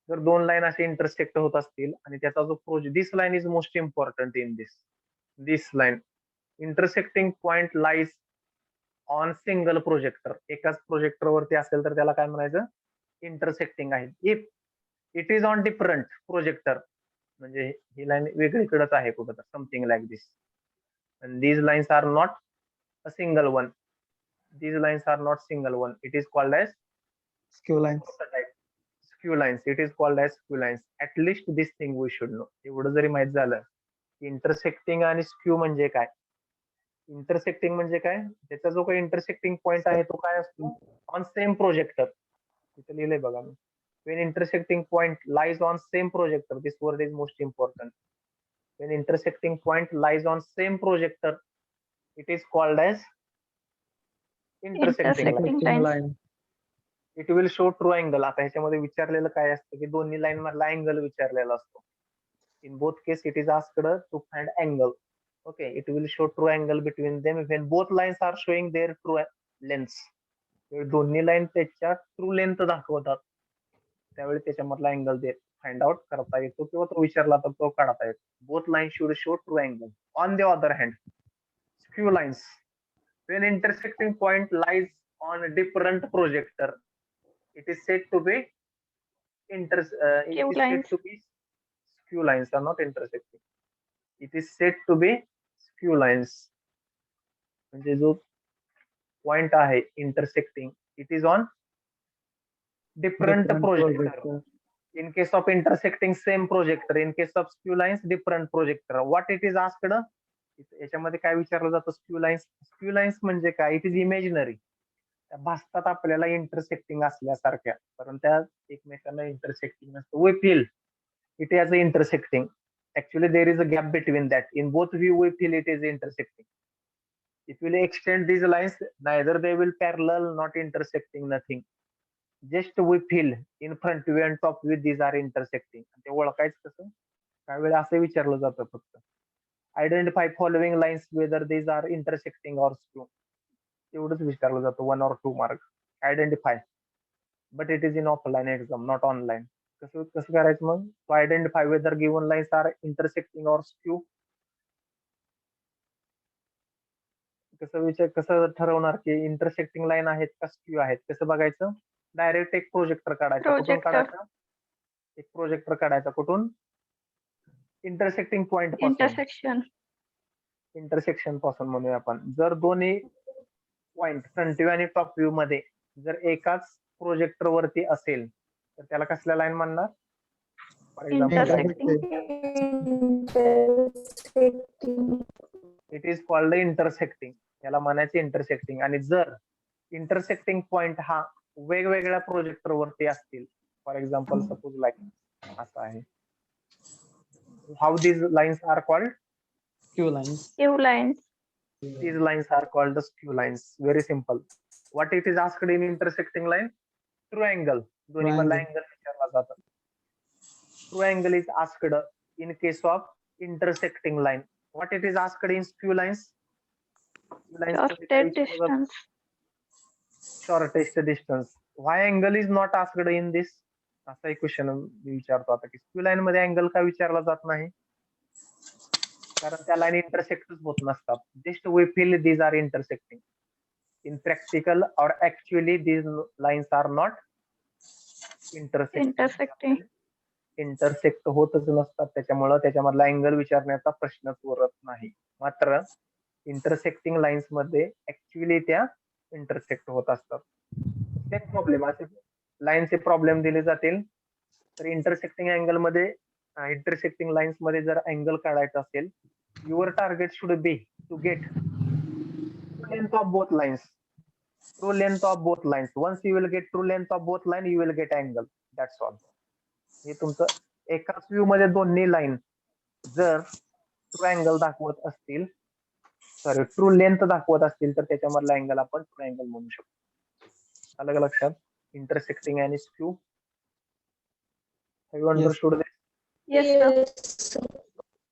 जर दोन line असे intersect होत असतील आणि त्याचा जो project, this line is most important in this line. Intersecting point lies on single projector. एकाच प्रोजेक्टर वरती असेल तर त्याला काय म्हणायचं? इंटरसेक्टिंग आहे. If it is on different projector, म्हणजे ही लाईन वेगळीकडेच आहे कुठं तर, something like this. And these lines are not a single one. These lines are not single one. It is called as Skew lines. skew lines. It is called as skew lines. At least this thing we should know. एवढं जरी माहित झालं की intersecting आणि skew म्हणजे काय. Intersecting म्हणजे काय? त्याचा जो काही इंटरसेक्टिंग पॉइंट आहे तो काय असतो? On same projector. इथे लिहिलंय बघा मी. When intersecting point lies on same projector, this word is most important. When intersecting point lies on same projector, it is called as intersecting line. Intersecting lines. It will show true angle. आता ह्याच्यामध्ये विचारलेलं काय असतं की दोन्ही line मधला angle विचारलेला असतो. In both case, it is asked to find angle. Okay, it will show true angle between them when both lines are showing their true lengths. दोन्ही लाईन त्याच्या ट्रू लेंथ दाखवतात, त्यावेळी त्याच्यामधला अँगल ते find out करता येतो किंवा तो विचारला तर तो काढता येतो. Both line should show true angle. On the other hand, skew lines, when intersecting point lies on a different projector, it is said to be Skew lines. skew lines are not intersecting. It is set to be skew lines. म्हणजे जो point आहे intersecting, it is on different Different projector. projector. In case of intersecting same projector, in case of skew lines different projector, what it is asked, याच्यामध्ये काय विचारलं जातं? Skew lines म्हणजे काय? It is imaginary. त्या भासतात आपल्याला intersecting असल्यासारख्या, कारण त्या एकमेकांना इंटरसेक्टिंग नसतं. We feel it is intersecting. Actually there is a gap between that. In both view we feel it is intersecting. If we extend these lines, neither they will parallel, not intersecting, nothing. Just we feel in front view and top view these are intersecting. ते ओळखायचं कसं? काही वेळा असं विचारलं जातं फक्त. Identify following lines whether these are intersecting or skew. एवढंच विचारलं जातं 1 or 2 mark. Identify. But it is in offline exam, not online. कसं कसं करायचं मग? To identify whether given lines are intersecting or skew. कसं ठरवणार की इंटरसेक्टिंग लाईन आहेत का स्क्यू आहेत? कसं बघायचं? डायरेक्ट एक प्रोजेक्टर काढायचा. कुठून प्रोजेक्टर काढायचा? एक प्रोजेक्टर काढायचा. कुठून? इंटरसेक्टिंग पॉइंट पासून. इंटरसेक्शन पासून म्हणूया आपण. जर दोन्ही पॉइंट फ्रंट व्ह्यू आणि टॉप व्ह्यू मध्ये जर एकाच प्रोजेक्टर वरती असेल तर त्याला कसल्या लाईन म्हणणार? For example it is called intersecting. याला म्हणायचे इंटरसेक्टिंग. आणि जर इंटरसेक्टिंग पॉइंट हा वेगवेगळ्या प्रोजेक्टर वरती असतील, फॉर एक्झाम्पल सपोज लाईक असं आहे, how these lines are called? Skew lines. These lines are called the skew lines. Very simple. What it is asked in intersecting line? True angle. दोन्ही मधला Triangle. angle विचारला जातो. True angle is asked in case of intersecting line. What it is asked in skew lines? Skew lines मध्ये काय विचारलं जातं? Shortest distance. Why angle is not asked in this? असा एक क्वेश्चन मी विचारतो आता की स्क्यू लाईन मध्ये अँगल का विचारला जात नाही? कारण त्या लाईन इंटरसेक्टच होत नसतात. Just we feel these are intersecting. In practical or actually these lines are not intersecting. Intersect होतच नसतात. त्याच्यामुळे त्याच्यामधला अँगल विचारण्याचा प्रश्नच उरत नाही. मात्र इंटरसेक्टिंग लाईन्स मध्ये ऍक्च्युअली त्या इंटरसेक्ट होत असतात. सेम प्रॉब्लेम असे लाईनचे प्रॉब्लेम दिले जातील तर इंटरसेक्टिंग अँगल मध्ये, इंटरसेक्टिंग लाईन्स मध्ये जर अँगल काढायचा असेल, your target should be to get length of both lines. True length of both lines. Once you will get true length of both line, you will get angle. That's all. हे तुमचं एकाच view मध्ये दोन्ही line जर true angle दाखवत असतील, sorry true length दाखवत असतील, तर त्याच्यामधला अँगल आपण ट्रू अँगल म्हणू शकतो. अलग लक्षात? इंटरसेक्टिंग आणि skew. Have you understood this? Yes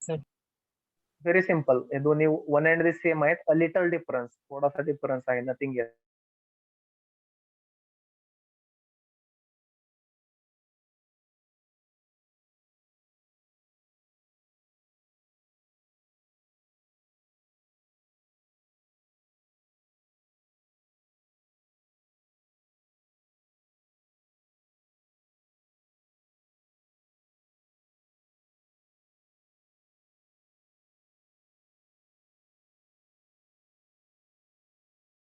sir. Very simple. हे दोन्ही वन अँड द सेम आहेत. अ लिटल डिफरन्स, थोडासा डिफरन्स आहे, नथिंग एल्स.